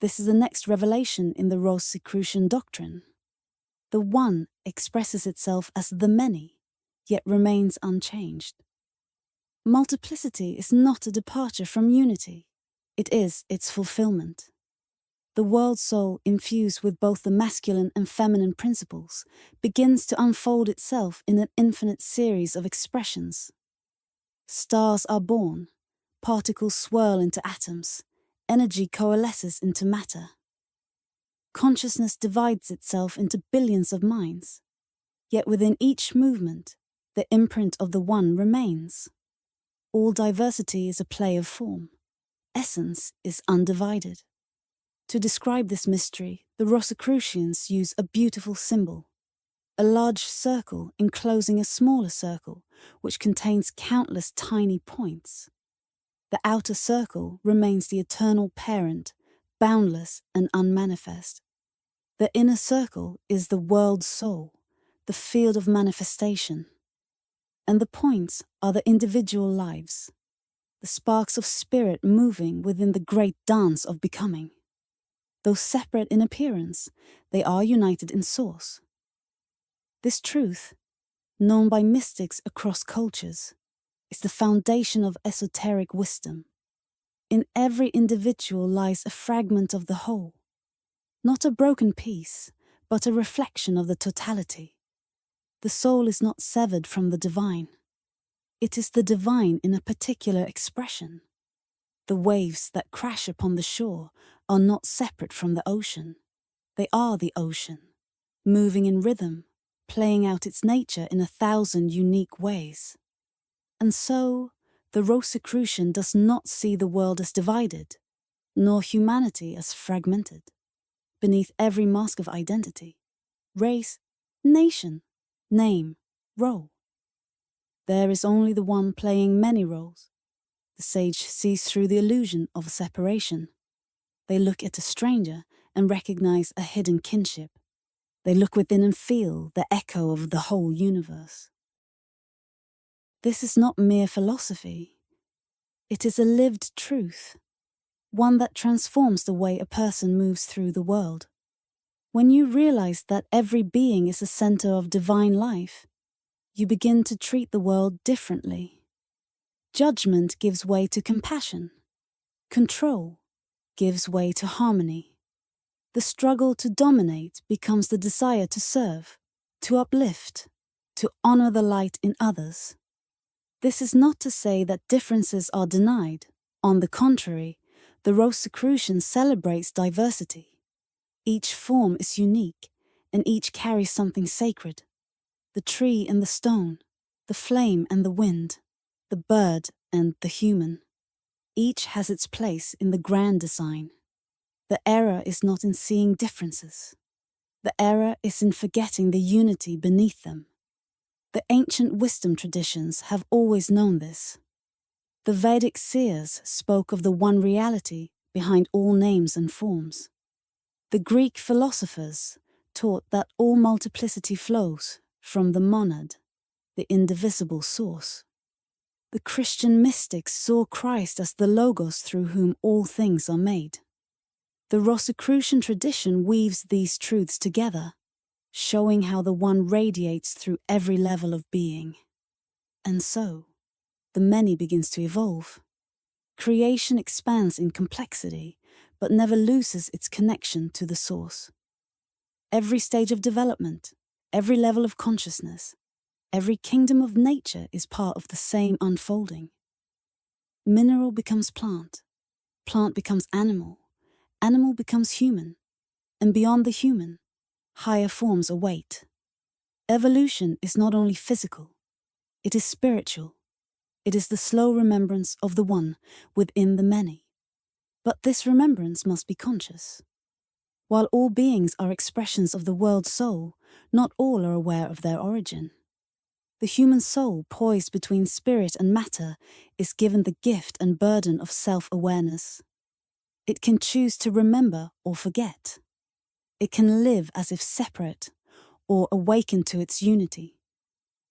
This is the next revelation in the Rosicrucian doctrine. The one expresses itself as the many, yet remains unchanged. Multiplicity is not a departure from unity. It is its fulfillment. The world soul, infused with both the masculine and feminine principles, begins to unfold itself in an infinite series of expressions. Stars are born, particles swirl into atoms, energy coalesces into matter. Consciousness divides itself into billions of minds, yet within each movement, the imprint of the one remains. All diversity is a play of form. Essence is undivided. To describe this mystery, the Rosicrucians use a beautiful symbol, a large circle enclosing a smaller circle, which contains countless tiny points. The outer circle remains the eternal parent, boundless and unmanifest. The inner circle is the world soul, the field of manifestation. And the points are the individual lives, the sparks of spirit moving within the great dance of becoming. Though separate in appearance, they are united in source. This truth, known by mystics across cultures, is the foundation of esoteric wisdom. In every individual lies a fragment of the whole, not a broken piece, but a reflection of the totality. The soul is not severed from the divine. It is the divine in a particular expression. The waves that crash upon the shore are not separate from the ocean. They are the ocean, moving in rhythm, playing out its nature in 1,000 unique ways. And so, the Rosicrucian does not see the world as divided, nor humanity as fragmented. Beneath every mask of identity, race, nation, name, role, there is only the one playing many roles. The sage sees through the illusion of a separation. They look at a stranger and recognize a hidden kinship. They look within and feel the echo of the whole universe. This is not mere philosophy. It is a lived truth, one that transforms the way a person moves through the world. When you realize that every being is a center of divine life, you begin to treat the world differently. Judgment gives way to compassion. Control gives way to harmony. The struggle to dominate becomes the desire to serve, to uplift, to honor the light in others. This is not to say that differences are denied. On the contrary, the Rosicrucian celebrates diversity. Each form is unique, and each carries something sacred. The tree and the stone, the flame and the wind, the bird and the human. Each has its place in the grand design. The error is not in seeing differences. The error is in forgetting the unity beneath them. The ancient wisdom traditions have always known this. The Vedic seers spoke of the one reality behind all names and forms. The Greek philosophers taught that all multiplicity flows from the monad, the indivisible source. The Christian mystics saw Christ as the Logos through whom all things are made. The Rosicrucian tradition weaves these truths together, showing how the one radiates through every level of being. And so, the many begins to evolve. Creation expands in complexity, but never loses its connection to the source. Every stage of development, every level of consciousness, every kingdom of nature is part of the same unfolding. Mineral becomes plant, plant becomes animal, animal becomes human, and beyond the human, higher forms await. Evolution is not only physical, it is spiritual. It is the slow remembrance of the one within the many. But this remembrance must be conscious. While all beings are expressions of the world soul, not all are aware of their origin. The human soul, poised between spirit and matter, is given the gift and burden of self-awareness. It can choose to remember or forget. It can live as if separate, or awaken to its unity.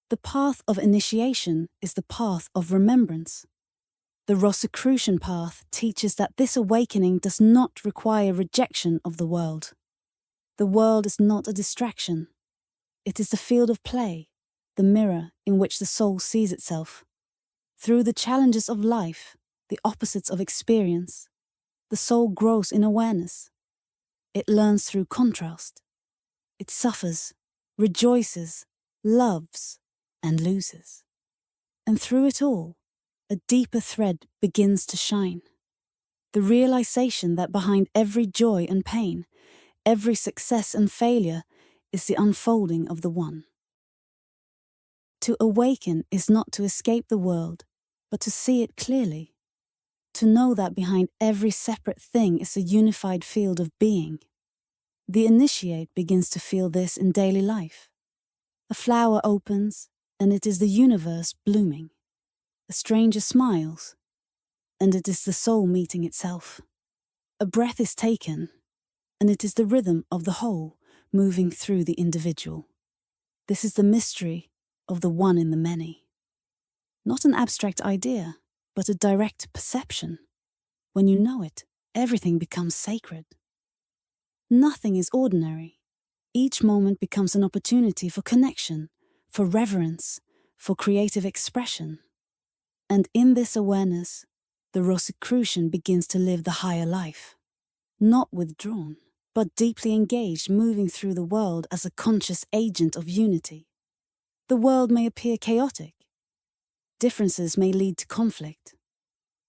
The path of initiation is the path of remembrance. The Rosicrucian path teaches that this awakening does not require rejection of the world. The world is not a distraction. It is the field of play, the mirror in which the soul sees itself. Through the challenges of life, the opposites of experience, the soul grows in awareness. It learns through contrast. It suffers, rejoices, loves, and loses. And through it all, a deeper thread begins to shine. The realization that behind every joy and pain, every success and failure, is the unfolding of the one. To awaken is not to escape the world, but to see it clearly. To know that behind every separate thing is a unified field of being. The initiate begins to feel this in daily life. A flower opens, and it is the universe blooming. A stranger smiles, and it is the soul meeting itself. A breath is taken, and it is the rhythm of the whole moving through the individual. This is the mystery of the one in the many. Not an abstract idea, but a direct perception. When you know it, everything becomes sacred. Nothing is ordinary. Each moment becomes an opportunity for connection, for reverence, for creative expression. And in this awareness, the Rosicrucian begins to live the higher life. Not withdrawn, but deeply engaged, moving through the world as a conscious agent of unity. The world may appear chaotic. Differences may lead to conflict.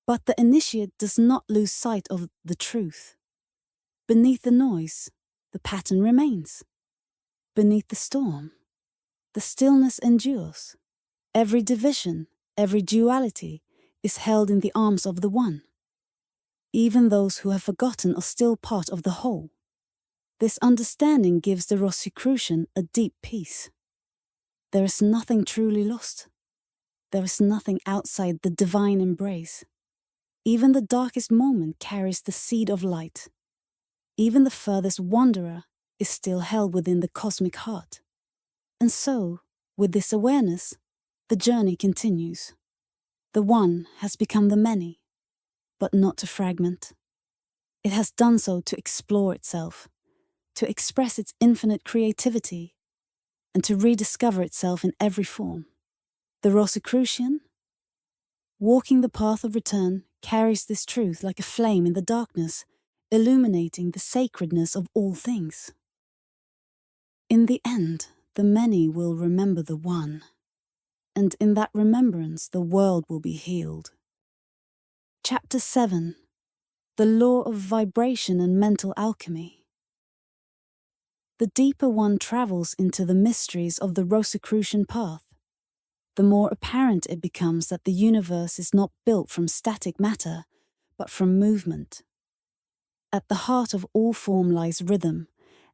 But the initiate does not lose sight of the truth. Beneath the noise, the pattern remains. Beneath the storm, the stillness endures. Every division, every duality is held in the arms of the one. Even those who have forgotten are still part of the whole. This understanding gives the Rosicrucian a deep peace. There is nothing truly lost. There is nothing outside the divine embrace. Even the darkest moment carries the seed of light. Even the furthest wanderer is still held within the cosmic heart. And so, with this awareness, the journey continues. The one has become the many, but not to fragment. It has done so to explore itself, to express its infinite creativity, and to rediscover itself in every form. The Rosicrucian, walking the path of return, carries this truth like a flame in the darkness, illuminating the sacredness of all things. In the end, the many will remember the one, and in that remembrance the world will be healed. Chapter 7. The Law of Vibration and Mental Alchemy. The deeper one travels into the mysteries of the Rosicrucian path, the more apparent it becomes that the universe is not built from static matter, but from movement. At the heart of all form lies rhythm,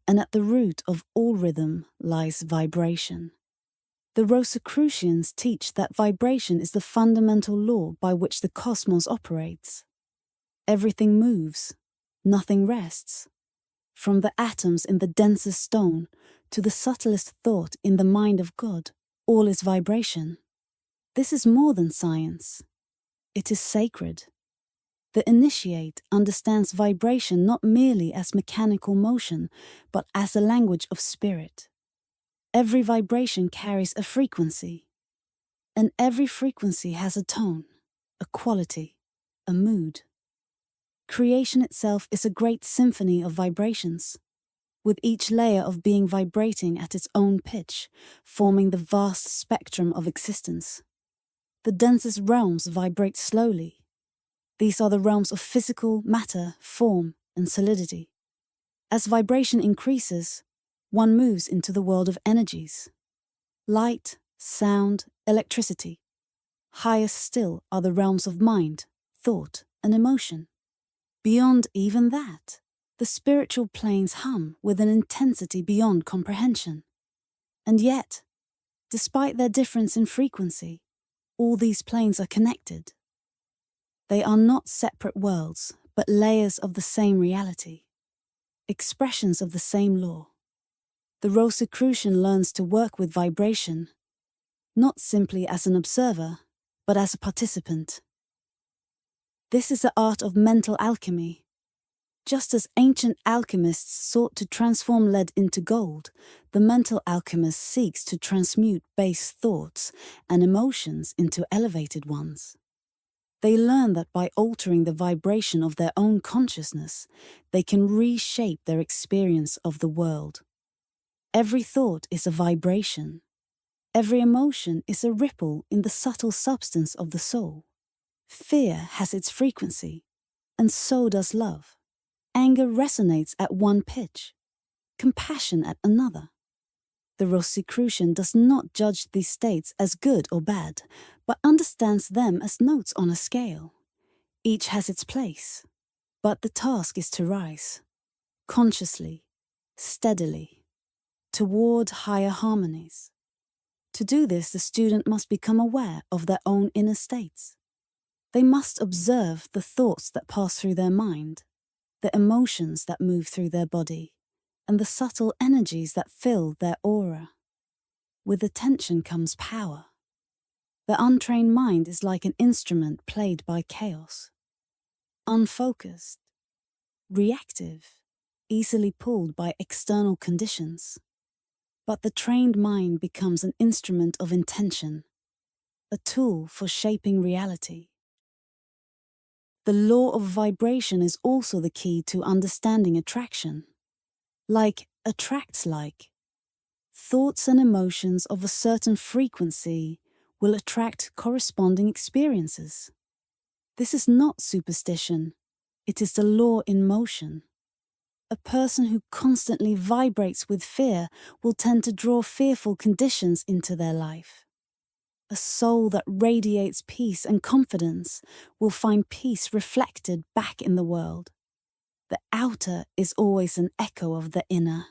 and at the root of all rhythm lies vibration. The Rosicrucians teach that vibration is the fundamental law by which the cosmos operates. Everything moves, nothing rests. From the atoms in the densest stone to the subtlest thought in the mind of God, all is vibration. This is more than science. It is sacred. The initiate understands vibration not merely as mechanical motion, but as a language of spirit. Every vibration carries a frequency, and every frequency has a tone, a quality, a mood. Creation itself is a great symphony of vibrations, with each layer of being vibrating at its own pitch, forming the vast spectrum of existence. The densest realms vibrate slowly. These are the realms of physical, matter, form, and solidity. As vibration increases, one moves into the world of energies. Light, sound, electricity. Higher still are the realms of mind, thought, and emotion. Beyond even that, the spiritual planes hum with an intensity beyond comprehension. And yet, despite their difference in frequency, all these planes are connected. They are not separate worlds, but layers of the same reality, expressions of the same law. The Rosicrucian learns to work with vibration, not simply as an observer, but as a participant. This is the art of mental alchemy. Just as ancient alchemists sought to transform lead into gold, the mental alchemist seeks to transmute base thoughts and emotions into elevated ones. They learn that by altering the vibration of their own consciousness, they can reshape their experience of the world. Every thought is a vibration. Every emotion is a ripple in the subtle substance of the soul. Fear has its frequency, and so does love. Anger resonates at one pitch, compassion at another. The Rosicrucian does not judge these states as good or bad, but understands them as notes on a scale. Each has its place, but the task is to rise, consciously, steadily, toward higher harmonies. To do this, the student must become aware of their own inner states. They must observe the thoughts that pass through their mind, the emotions that move through their body, and the subtle energies that fill their aura. With attention comes power. The untrained mind is like an instrument played by chaos. Unfocused, reactive, easily pulled by external conditions. But the trained mind becomes an instrument of intention, a tool for shaping reality. The law of vibration is also the key to understanding attraction. Like attracts like. Thoughts and emotions of a certain frequency will attract corresponding experiences. This is not superstition, it is the law in motion. A person who constantly vibrates with fear will tend to draw fearful conditions into their life. A soul that radiates peace and confidence will find peace reflected back in the world. The outer is always an echo of the inner.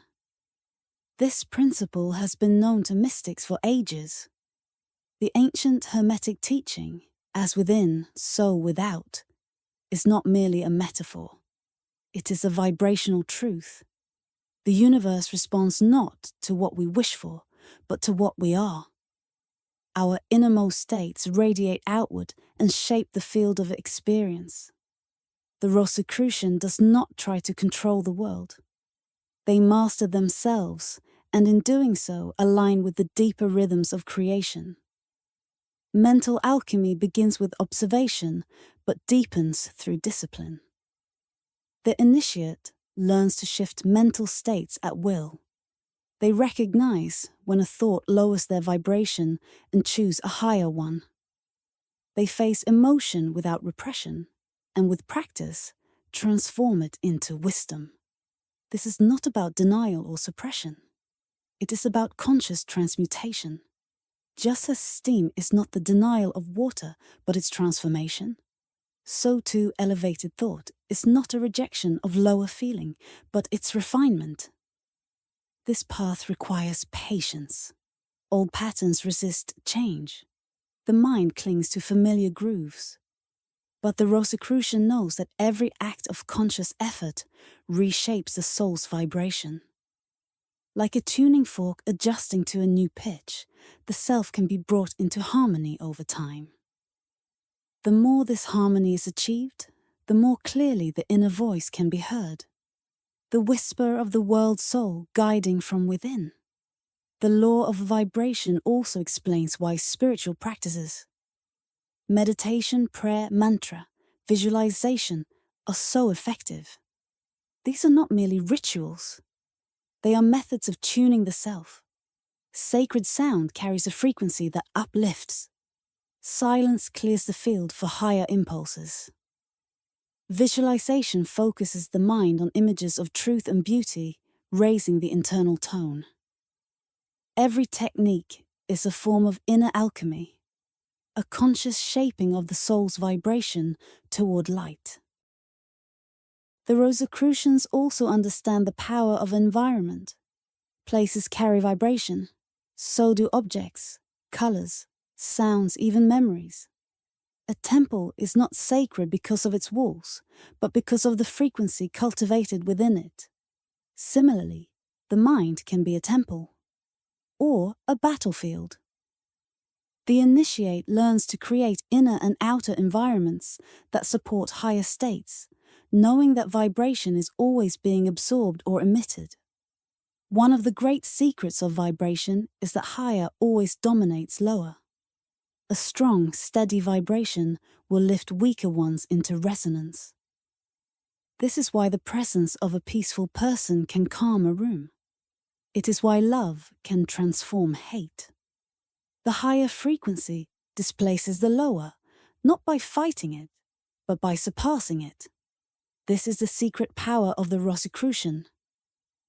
This principle has been known to mystics for ages. The ancient Hermetic teaching, as within, so without, is not merely a metaphor. It is a vibrational truth. The universe responds not to what we wish for, but to what we are. Our innermost states radiate outward and shape the field of experience. The Rosicrucian does not try to control the world. They master themselves, and in doing so align with the deeper rhythms of creation. Mental alchemy begins with observation, but deepens through discipline. The initiate learns to shift mental states at will. They recognize when a thought lowers their vibration and choose a higher one. They face emotion without repression, and with practice, transform it into wisdom. This is not about denial or suppression. It is about conscious transmutation. Just as steam is not the denial of water, but its transformation, so too elevated thought is not a rejection of lower feeling, but its refinement. This path requires patience. Old patterns resist change. The mind clings to familiar grooves. But the Rosicrucian knows that every act of conscious effort reshapes the soul's vibration. Like a tuning fork adjusting to a new pitch, the self can be brought into harmony over time. The more this harmony is achieved, the more clearly the inner voice can be heard. The whisper of the world soul guiding from within. The law of vibration also explains why spiritual practices, meditation, prayer, mantra, visualization are so effective. These are not merely rituals. They are methods of tuning the self. Sacred sound carries a frequency that uplifts. Silence clears the field for higher impulses. Visualization focuses the mind on images of truth and beauty, raising the internal tone. Every technique is a form of inner alchemy, a conscious shaping of the soul's vibration toward light. The Rosicrucians also understand the power of environment. Places carry vibration, so do objects, colors, sounds, even memories. A temple is not sacred because of its walls, but because of the frequency cultivated within it. Similarly, the mind can be a temple, or a battlefield. The initiate learns to create inner and outer environments that support higher states, knowing that vibration is always being absorbed or emitted. One of the great secrets of vibration is that higher always dominates lower. A strong, steady vibration will lift weaker ones into resonance. This is why the presence of a peaceful person can calm a room. It is why love can transform hate. The higher frequency displaces the lower, not by fighting it, but by surpassing it. This is the secret power of the Rosicrucian: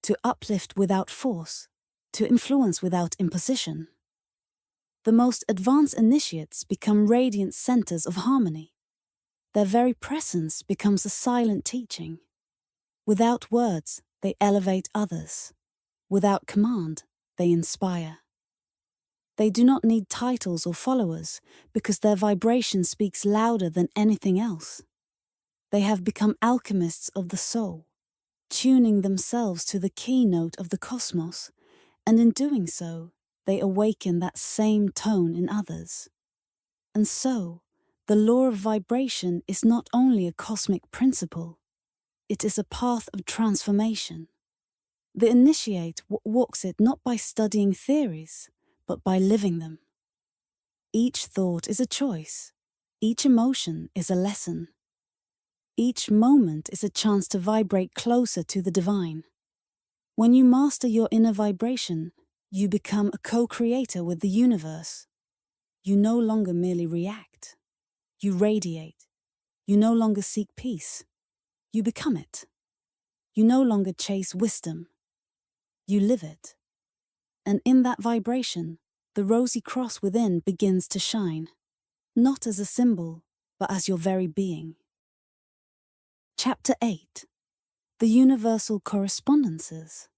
to uplift without force, to influence without imposition. The most advanced initiates become radiant centers of harmony. Their very presence becomes a silent teaching. Without words, they elevate others. Without command, they inspire. They do not need titles or followers because their vibration speaks louder than anything else. They have become alchemists of the soul, tuning themselves to the keynote of the cosmos, and in doing so, they awaken that same tone in others. And so, the law of vibration is not only a cosmic principle, it is a path of transformation. The initiate walks it not by studying theories, but by living them. Each thought is a choice. Each emotion is a lesson. Each moment is a chance to vibrate closer to the divine. When you master your inner vibration, you become a co-creator with the universe. You no longer merely react. You radiate. You no longer seek peace. You become it. You no longer chase wisdom. You live it. And in that vibration, the Rosy Cross within begins to shine, not as a symbol, but as your very being. Chapter 8. The Universal Correspondences.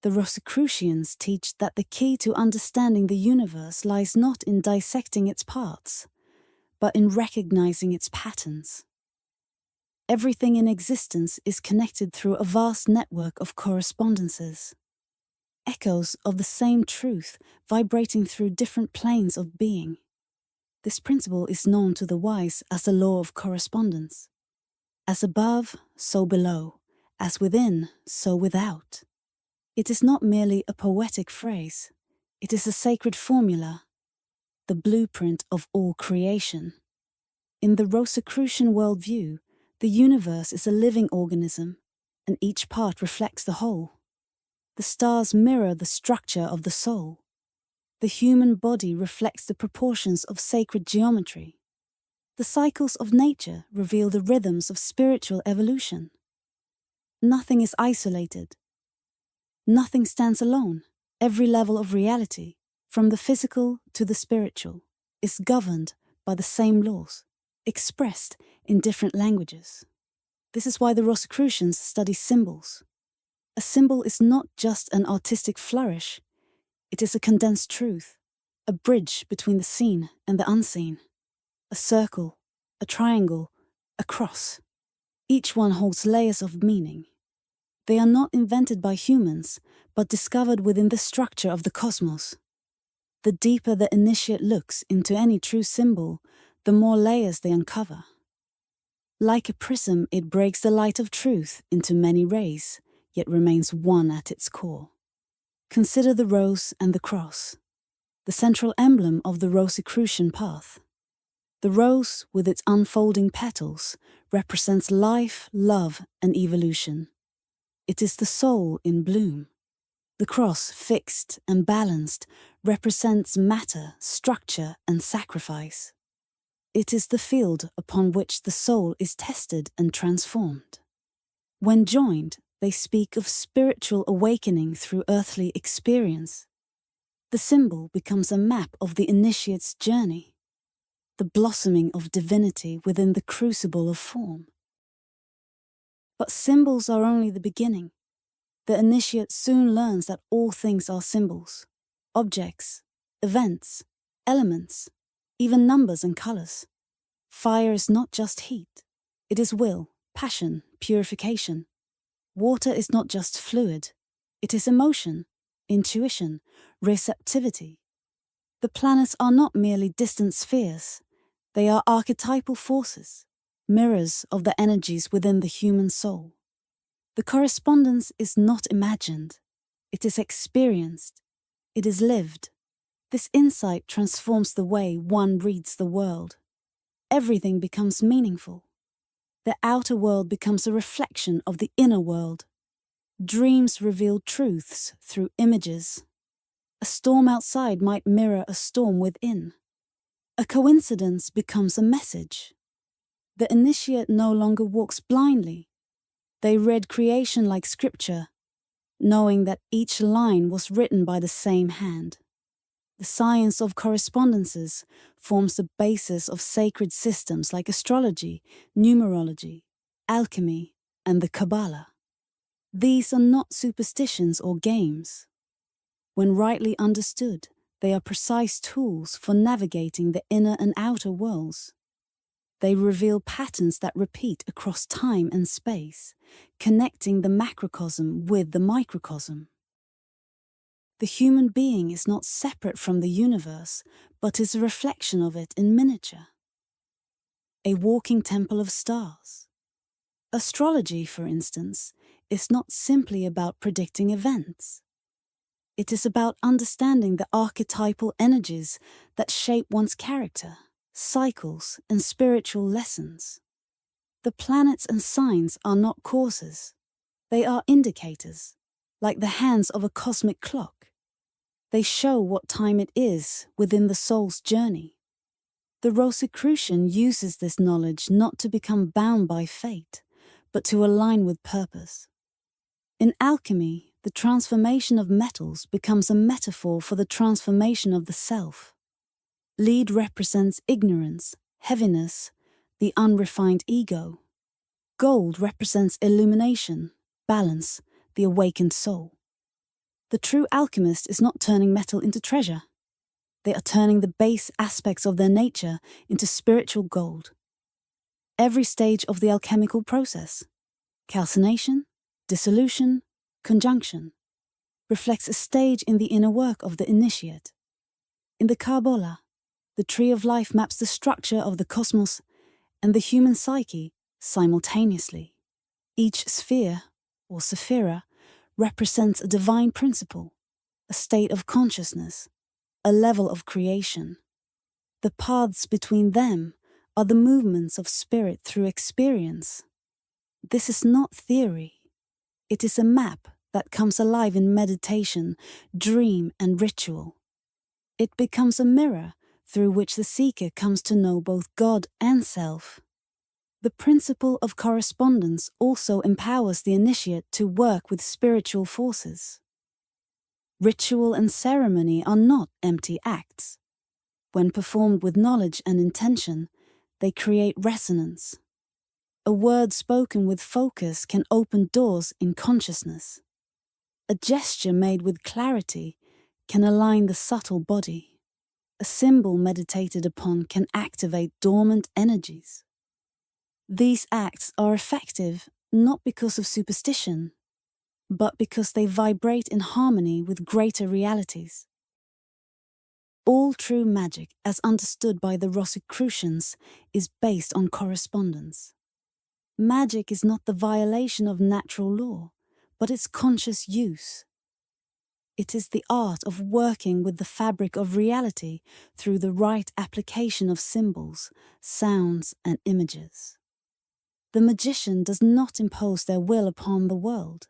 The Rosicrucians teach that the key to understanding the universe lies not in dissecting its parts, but in recognizing its patterns. Everything in existence is connected through a vast network of correspondences. Echoes of the same truth vibrating through different planes of being. This principle is known to the wise as the law of correspondence. As above, so below. As within, so without. It is not merely a poetic phrase. It is a sacred formula, the blueprint of all creation. In the Rosicrucian worldview, the universe is a living organism, and each part reflects the whole. The stars mirror the structure of the soul. The human body reflects the proportions of sacred geometry. The cycles of nature reveal the rhythms of spiritual evolution. Nothing is isolated. Nothing stands alone. Every level of reality, from the physical to the spiritual, is governed by the same laws, expressed in different languages. This is why the Rosicrucians study symbols. A symbol is not just an artistic flourish, it is a condensed truth, a bridge between the seen and the unseen. A circle, a triangle, a cross. Each one holds layers of meaning. They are not invented by humans, but discovered within the structure of the cosmos. The deeper the initiate looks into any true symbol, the more layers they uncover. Like a prism, it breaks the light of truth into many rays, yet remains one at its core. Consider the rose and the cross, the central emblem of the Rosicrucian path. The rose, with its unfolding petals, represents life, love, and evolution. It is the soul in bloom. The cross, fixed and balanced, represents matter, structure, and sacrifice. It is the field upon which the soul is tested and transformed. When joined, they speak of spiritual awakening through earthly experience. The symbol becomes a map of the initiate's journey, the blossoming of divinity within the crucible of form. But symbols are only the beginning. The initiate soon learns that all things are symbols, objects, events, elements, even numbers and colors. Fire is not just heat. It is will, passion, purification. Water is not just fluid. It is emotion, intuition, receptivity. The planets are not merely distant spheres. They are archetypal forces, mirrors of the energies within the human soul. The correspondence is not imagined. It is experienced. It is lived. This insight transforms the way one reads the world. Everything becomes meaningful. The outer world becomes a reflection of the inner world. Dreams reveal truths through images. A storm outside might mirror a storm within. A coincidence becomes a message. The initiate no longer walks blindly. They read creation like scripture, knowing that each line was written by the same hand. The science of correspondences forms the basis of sacred systems like astrology, numerology, alchemy, and the Kabbalah. These are not superstitions or games. When rightly understood, they are precise tools for navigating the inner and outer worlds. They reveal patterns that repeat across time and space, connecting the macrocosm with the microcosm. The human being is not separate from the universe, but is a reflection of it in miniature. A walking temple of stars. Astrology, for instance, is not simply about predicting events. It is about understanding the archetypal energies that shape one's character, cycles, and spiritual lessons. The planets and signs are not causes. They are indicators, like the hands of a cosmic clock. They show what time it is within the soul's journey. The Rosicrucian uses this knowledge not to become bound by fate, but to align with purpose. In alchemy, the transformation of metals becomes a metaphor for the transformation of the self. Lead represents ignorance, heaviness, the unrefined ego. Gold represents illumination, balance, the awakened soul. The true alchemist is not turning metal into treasure. They are turning the base aspects of their nature into spiritual gold. Every stage of the alchemical process, calcination, dissolution, conjunction, reflects a stage in the inner work of the initiate. In the Kabbalah, the tree of life maps the structure of the cosmos and the human psyche simultaneously. Each sphere, or sephira, represents a divine principle, a state of consciousness, a level of creation. The paths between them are the movements of spirit through experience. This is not theory. It is a map that comes alive in meditation, dream, and ritual. It becomes a mirror through which the seeker comes to know both God and self. The principle of correspondence also empowers the initiate to work with spiritual forces. Ritual and ceremony are not empty acts. When performed with knowledge and intention, they create resonance. A word spoken with focus can open doors in consciousness. A gesture made with clarity can align the subtle body. A symbol meditated upon can activate dormant energies. These acts are effective not because of superstition, but because they vibrate in harmony with greater realities. All true magic, as understood by the Rosicrucians, is based on correspondence. Magic is not the violation of natural law, but its conscious use. It is the art of working with the fabric of reality through the right application of symbols, sounds, and images. The magician does not impose their will upon the world.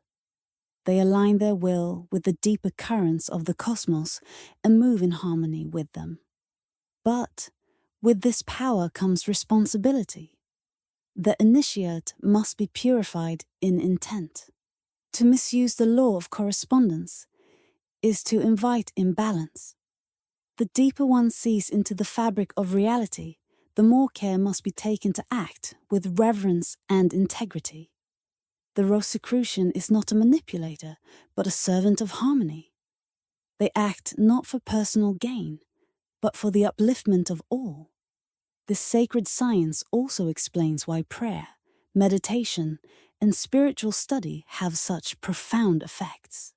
They align their will with the deeper currents of the cosmos and move in harmony with them. But with this power comes responsibility. The initiate must be purified in intent. To misuse the law of correspondence is to invite imbalance. The deeper one sees into the fabric of reality, the more care must be taken to act with reverence and integrity. The Rosicrucian is not a manipulator, but a servant of harmony. They act not for personal gain, but for the upliftment of all. This sacred science also explains why prayer, meditation, and spiritual study have such profound effects.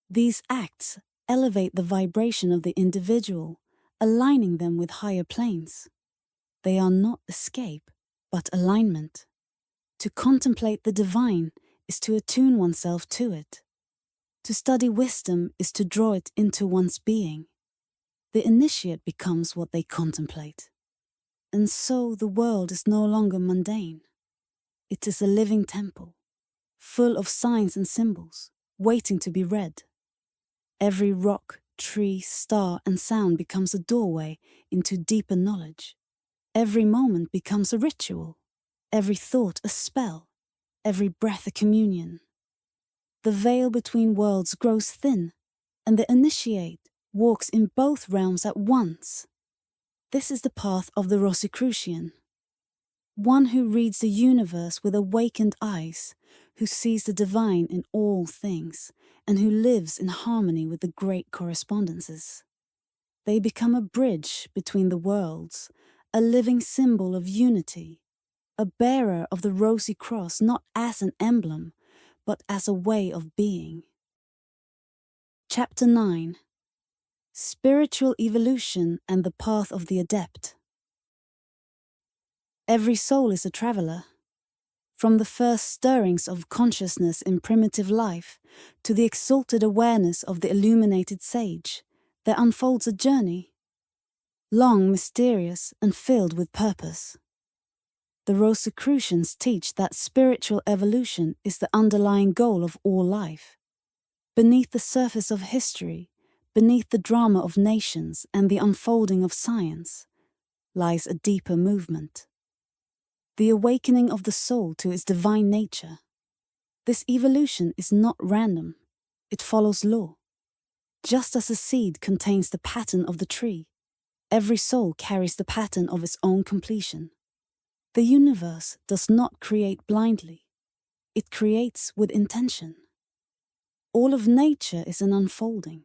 These acts elevate the vibration of the individual, aligning them with higher planes. They are not escape, but alignment. To contemplate the divine is to attune oneself to it. To study wisdom is to draw it into one's being. The initiate becomes what they contemplate. And so the world is no longer mundane. It is a living temple, full of signs and symbols, waiting to be read. Every rock, tree, star, and sound becomes a doorway into deeper knowledge. Every moment becomes a ritual, every thought a spell, every breath a communion. The veil between worlds grows thin, and the initiate walks in both realms at once. This is the path of the Rosicrucian, one who reads the universe with awakened eyes, who sees the divine in all things, and who lives in harmony with the great correspondences. They become a bridge between the worlds, a living symbol of unity, a bearer of the Rosy Cross not as an emblem, but as a way of being. Chapter 9. Spiritual Evolution and the Path of the Adept. Every soul is a traveler. From the first stirrings of consciousness in primitive life to the exalted awareness of the illuminated sage, there unfolds a journey, long, mysterious, and filled with purpose. The Rosicrucians teach that spiritual evolution is the underlying goal of all life. Beneath the surface of history, beneath the drama of nations and the unfolding of science, lies a deeper movement. The awakening of the soul to its divine nature. This evolution is not random, it follows law. Just as a seed contains the pattern of the tree, every soul carries the pattern of its own completion. The universe does not create blindly, it creates with intention. All of nature is an unfolding,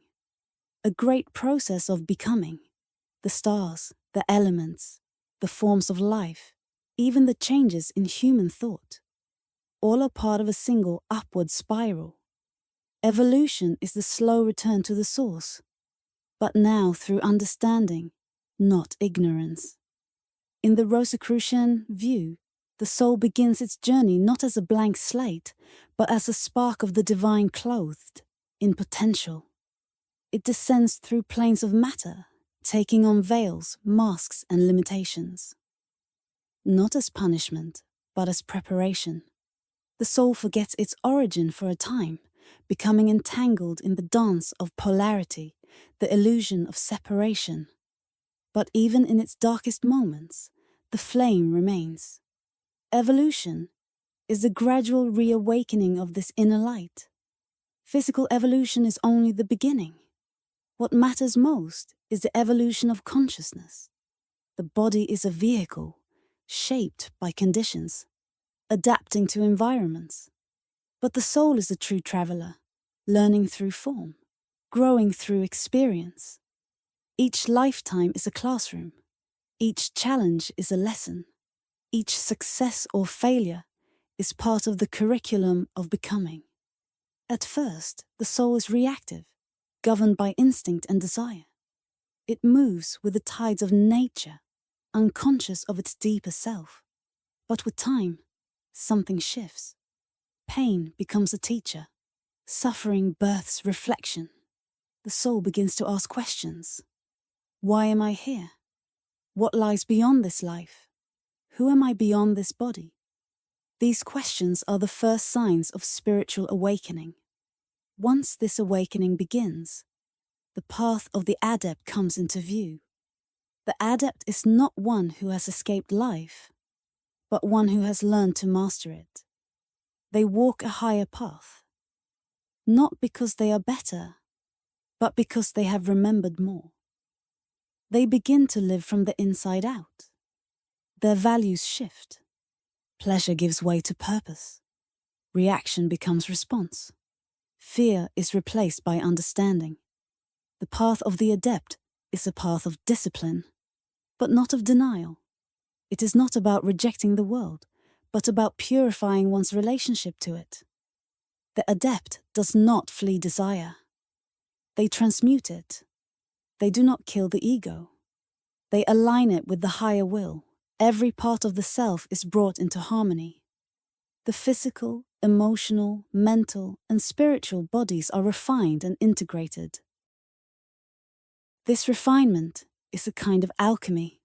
a great process of becoming. The stars, the elements, the forms of life, even the changes in human thought, all are part of a single upward spiral. Evolution is the slow return to the source, but now through understanding, not ignorance. In the Rosicrucian view, the soul begins its journey not as a blank slate, but as a spark of the divine clothed in potential. It descends through planes of matter, taking on veils, masks, and limitations. Not as punishment, but as preparation. The soul forgets its origin for a time, becoming entangled in the dance of polarity, the illusion of separation. But even in its darkest moments, the flame remains. Evolution is the gradual reawakening of this inner light. Physical evolution is only the beginning. What matters most is the evolution of consciousness. The body is a vehicle, shaped by conditions, adapting to environments. But the soul is a true traveler, learning through form, growing through experience. Each lifetime is a classroom. Each challenge is a lesson. Each success or failure is part of the curriculum of becoming. At first, the soul is reactive, governed by instinct and desire. It moves with the tides of nature, unconscious of its deeper self. But with time, something shifts. Pain becomes a teacher. Suffering births reflection. The soul begins to ask questions. Why am I here? What lies beyond this life? Who am I beyond this body? These questions are the first signs of spiritual awakening. Once this awakening begins, the path of the adept comes into view. The adept is not one who has escaped life, but one who has learned to master it. They walk a higher path, not because they are better, but because they have remembered more. They begin to live from the inside out. Their values shift. Pleasure gives way to purpose. Reaction becomes response. Fear is replaced by understanding. The path of the adept is a path of discipline, but not of denial. It is not about rejecting the world, but about purifying one's relationship to it. The adept does not flee desire. They transmute it. They do not kill the ego. They align it with the higher will. Every part of the self is brought into harmony. The physical, emotional, mental, and spiritual bodies are refined and integrated. This refinement is a kind of alchemy.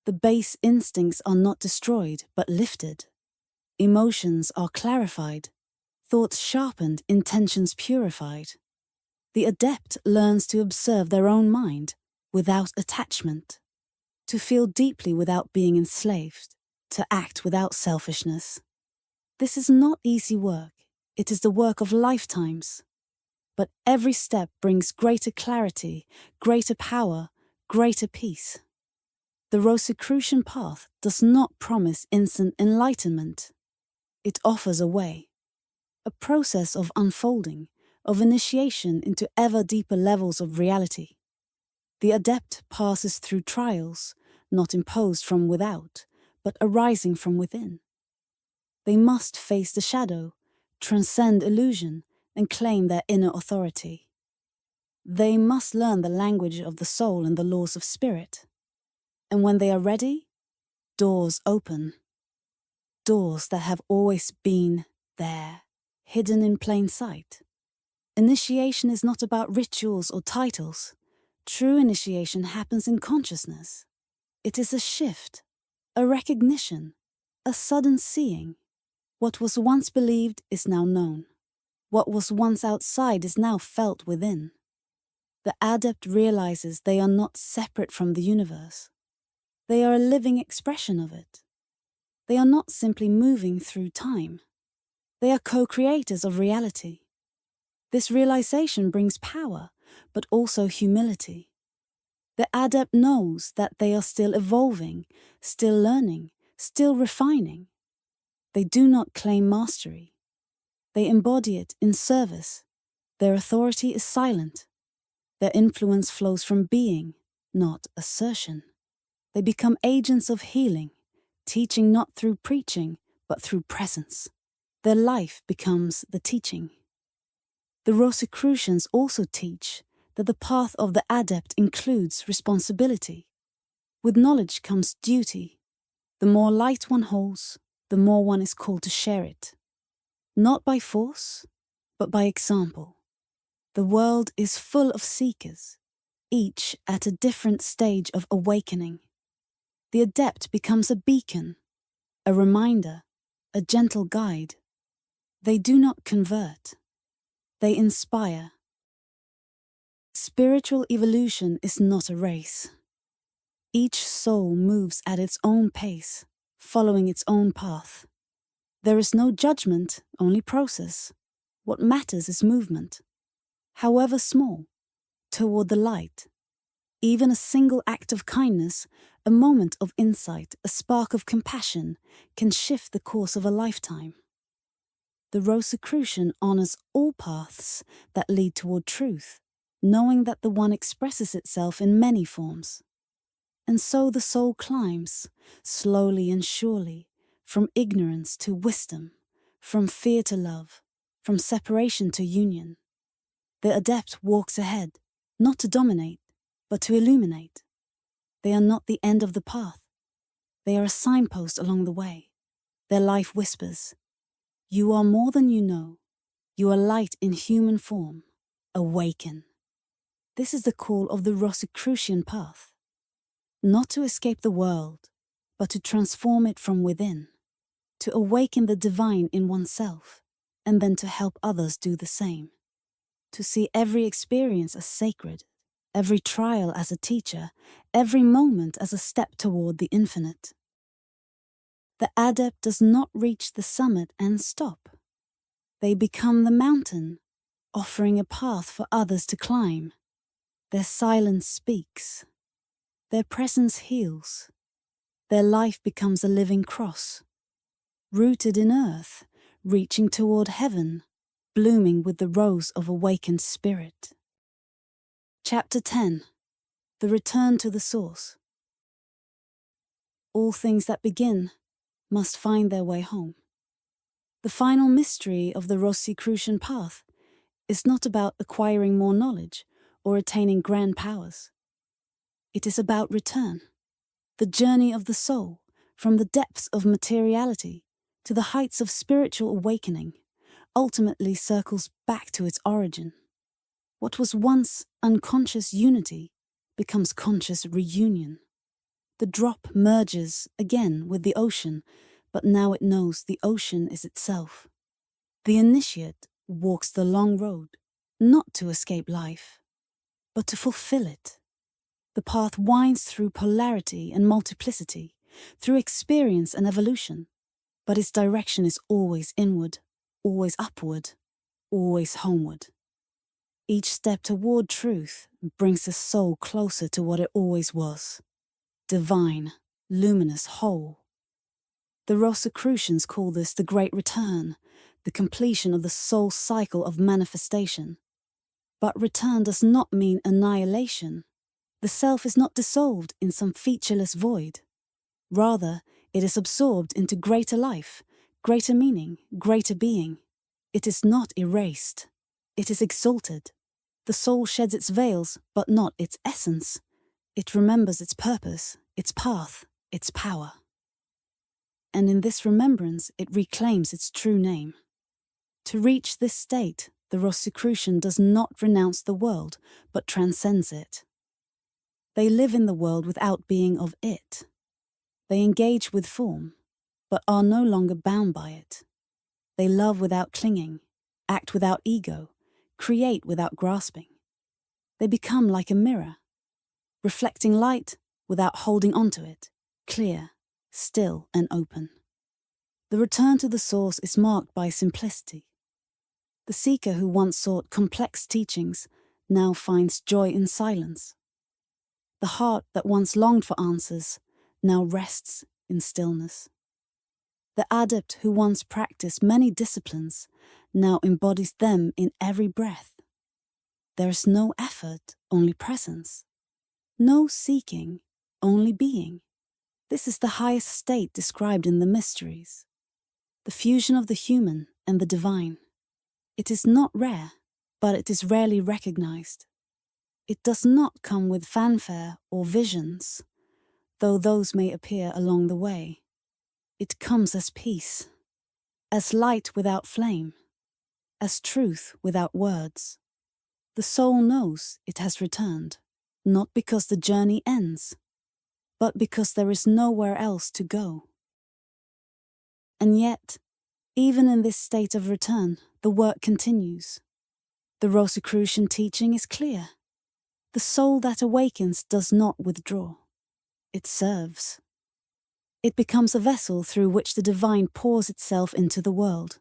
The base instincts are not destroyed, but lifted. Emotions are clarified, thoughts sharpened, intentions purified. The adept learns to observe their own mind without attachment, to feel deeply without being enslaved, to act without selfishness. This is not easy work. It is the work of lifetimes. But every step brings greater clarity, greater power, greater peace. The Rosicrucian path does not promise instant enlightenment. It offers a way. a process of unfolding, of initiation into ever deeper levels of reality. The adept passes through trials, not imposed from without, but arising from within. They must face the shadow, transcend illusion, and claim their inner authority. They must learn the language of the soul and the laws of spirit. And when they are ready, doors open. Doors that have always been there, hidden in plain sight. Initiation is not about rituals or titles. True initiation happens in consciousness. It is a shift, a recognition, a sudden seeing. What was once believed is now known. What was once outside is now felt within. The adept realizes they are not separate from the universe. They are a living expression of it. They are not simply moving through time. They are co-creators of reality. This realization brings power, but also humility. The adept knows that they are still evolving, still learning, still refining. They do not claim mastery. They embody it in service. Their authority is silent. Their influence flows from being, not assertion. They become agents of healing, teaching not through preaching, but through presence. Their life becomes the teaching. The Rosicrucians also teach that the path of the adept includes responsibility. With knowledge comes duty. The more light one holds, the more one is called to share it. Not by force, but by example. The world is full of seekers, each at a different stage of awakening. The adept becomes a beacon, a reminder, a gentle guide. They do not convert. They inspire. Spiritual evolution is not a race. Each soul moves at its own pace, following its own path. There is no judgment, only process. What matters is movement, however small, toward the light. Even a single act of kindness, a moment of insight, a spark of compassion can shift the course of a lifetime. The Rosicrucian honors all paths that lead toward truth, knowing that the one expresses itself in many forms. And so the soul climbs, slowly and surely, from ignorance to wisdom, from fear to love, from separation to union. The adept walks ahead, not to dominate, but to illuminate. They are not the end of the path. They are a signpost along the way. Their life whispers, "You are more than you know. You are light in human form. Awaken." This is the call of the Rosicrucian path. Not to escape the world, but to transform it from within. To awaken the divine in oneself, and then to help others do the same. To see every experience as sacred, every trial as a teacher, every moment as a step toward the infinite. The adept does not reach the summit and stop. They become the mountain, offering a path for others to climb. Their silence speaks. Their presence heals. Their life becomes a living cross, rooted in earth, reaching toward heaven, blooming with the rose of awakened spirit. Chapter 10. The Return to the Source. All things that begin must find their way home. The final mystery of the Rosicrucian path is not about acquiring more knowledge or attaining grand powers. It is about return. The journey of the soul, from the depths of materiality to the heights of spiritual awakening, ultimately circles back to its origin. What was once unconscious unity becomes conscious reunion. The drop merges again with the ocean, but now it knows the ocean is itself. The initiate walks the long road, not to escape life, but to fulfill it. The path winds through polarity and multiplicity, through experience and evolution, but its direction is always inward, always upward, always homeward. Each step toward truth brings the soul closer to what it always was, divine, luminous, whole. The Rosicrucians call this the Great Return, the completion of the soul cycle of manifestation. But return does not mean annihilation. The self is not dissolved in some featureless void. Rather, it is absorbed into greater life, greater meaning, greater being. It is not erased. It is exalted. The soul sheds its veils, but not its essence. It remembers its purpose, its path, its power. And in this remembrance, it reclaims its true name. To reach this state, the Rosicrucian does not renounce the world, but transcends it. They live in the world without being of it. They engage with form, but are no longer bound by it. They love without clinging, act without ego, create without grasping. They become like a mirror, reflecting light without holding onto it, clear, still and open. The return to the source is marked by simplicity. The seeker who once sought complex teachings now finds joy in silence. The heart that once longed for answers now rests in stillness. The adept who once practiced many disciplines now embodies them in every breath. There is no effort, only presence. No seeking, only being. This is the highest state described in the mysteries. The fusion of the human and the divine. It is not rare, but it is rarely recognized. It does not come with fanfare or visions, though those may appear along the way. It comes as peace, as light without flame, as truth without words. The soul knows it has returned, not because the journey ends, but because there is nowhere else to go. And yet, even in this state of return, the work continues. The Rosicrucian teaching is clear. The soul that awakens does not withdraw. It serves. It becomes a vessel through which the divine pours itself into the world.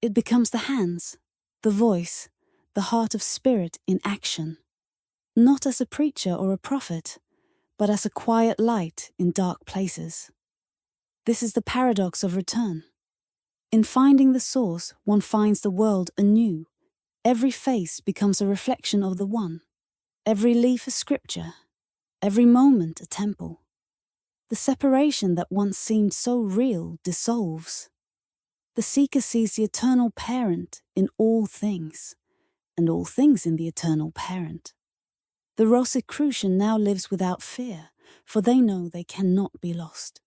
It becomes the hands, the voice, the heart of spirit in action, not as a preacher or a prophet, but as a quiet light in dark places. This is the paradox of return. In finding the source, one finds the world anew. Every face becomes a reflection of the one. Every leaf a scripture. Every moment a temple. The separation that once seemed so real dissolves. The seeker sees the eternal parent in all things, and all things in the eternal parent. The Rosicrucian now lives without fear, for they know they cannot be lost.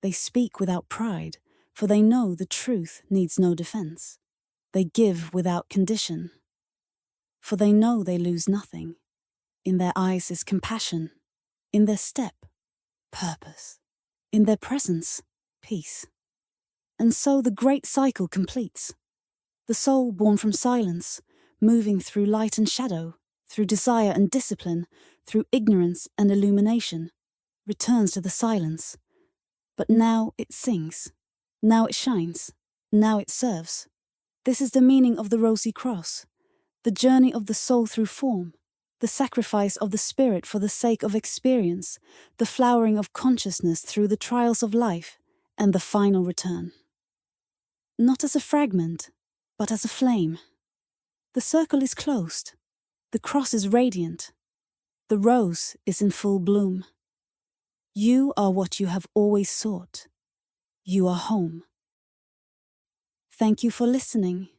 They speak without pride, for they know the truth needs no defense. They give without condition, for they know they lose nothing. In their eyes is compassion, in their step, purpose, in their presence, peace. And so the great cycle completes. The soul born from silence, moving through light and shadow, through desire and discipline, through ignorance and illumination, returns to the silence. But now it sings, now it shines, now it serves. This is the meaning of the Rosy Cross, the journey of the soul through form, the sacrifice of the spirit for the sake of experience, the flowering of consciousness through the trials of life, and the final return. Not as a fragment, but as a flame. The circle is closed. The cross is radiant. The rose is in full bloom. You are what you have always sought. You are home. Thank you for listening.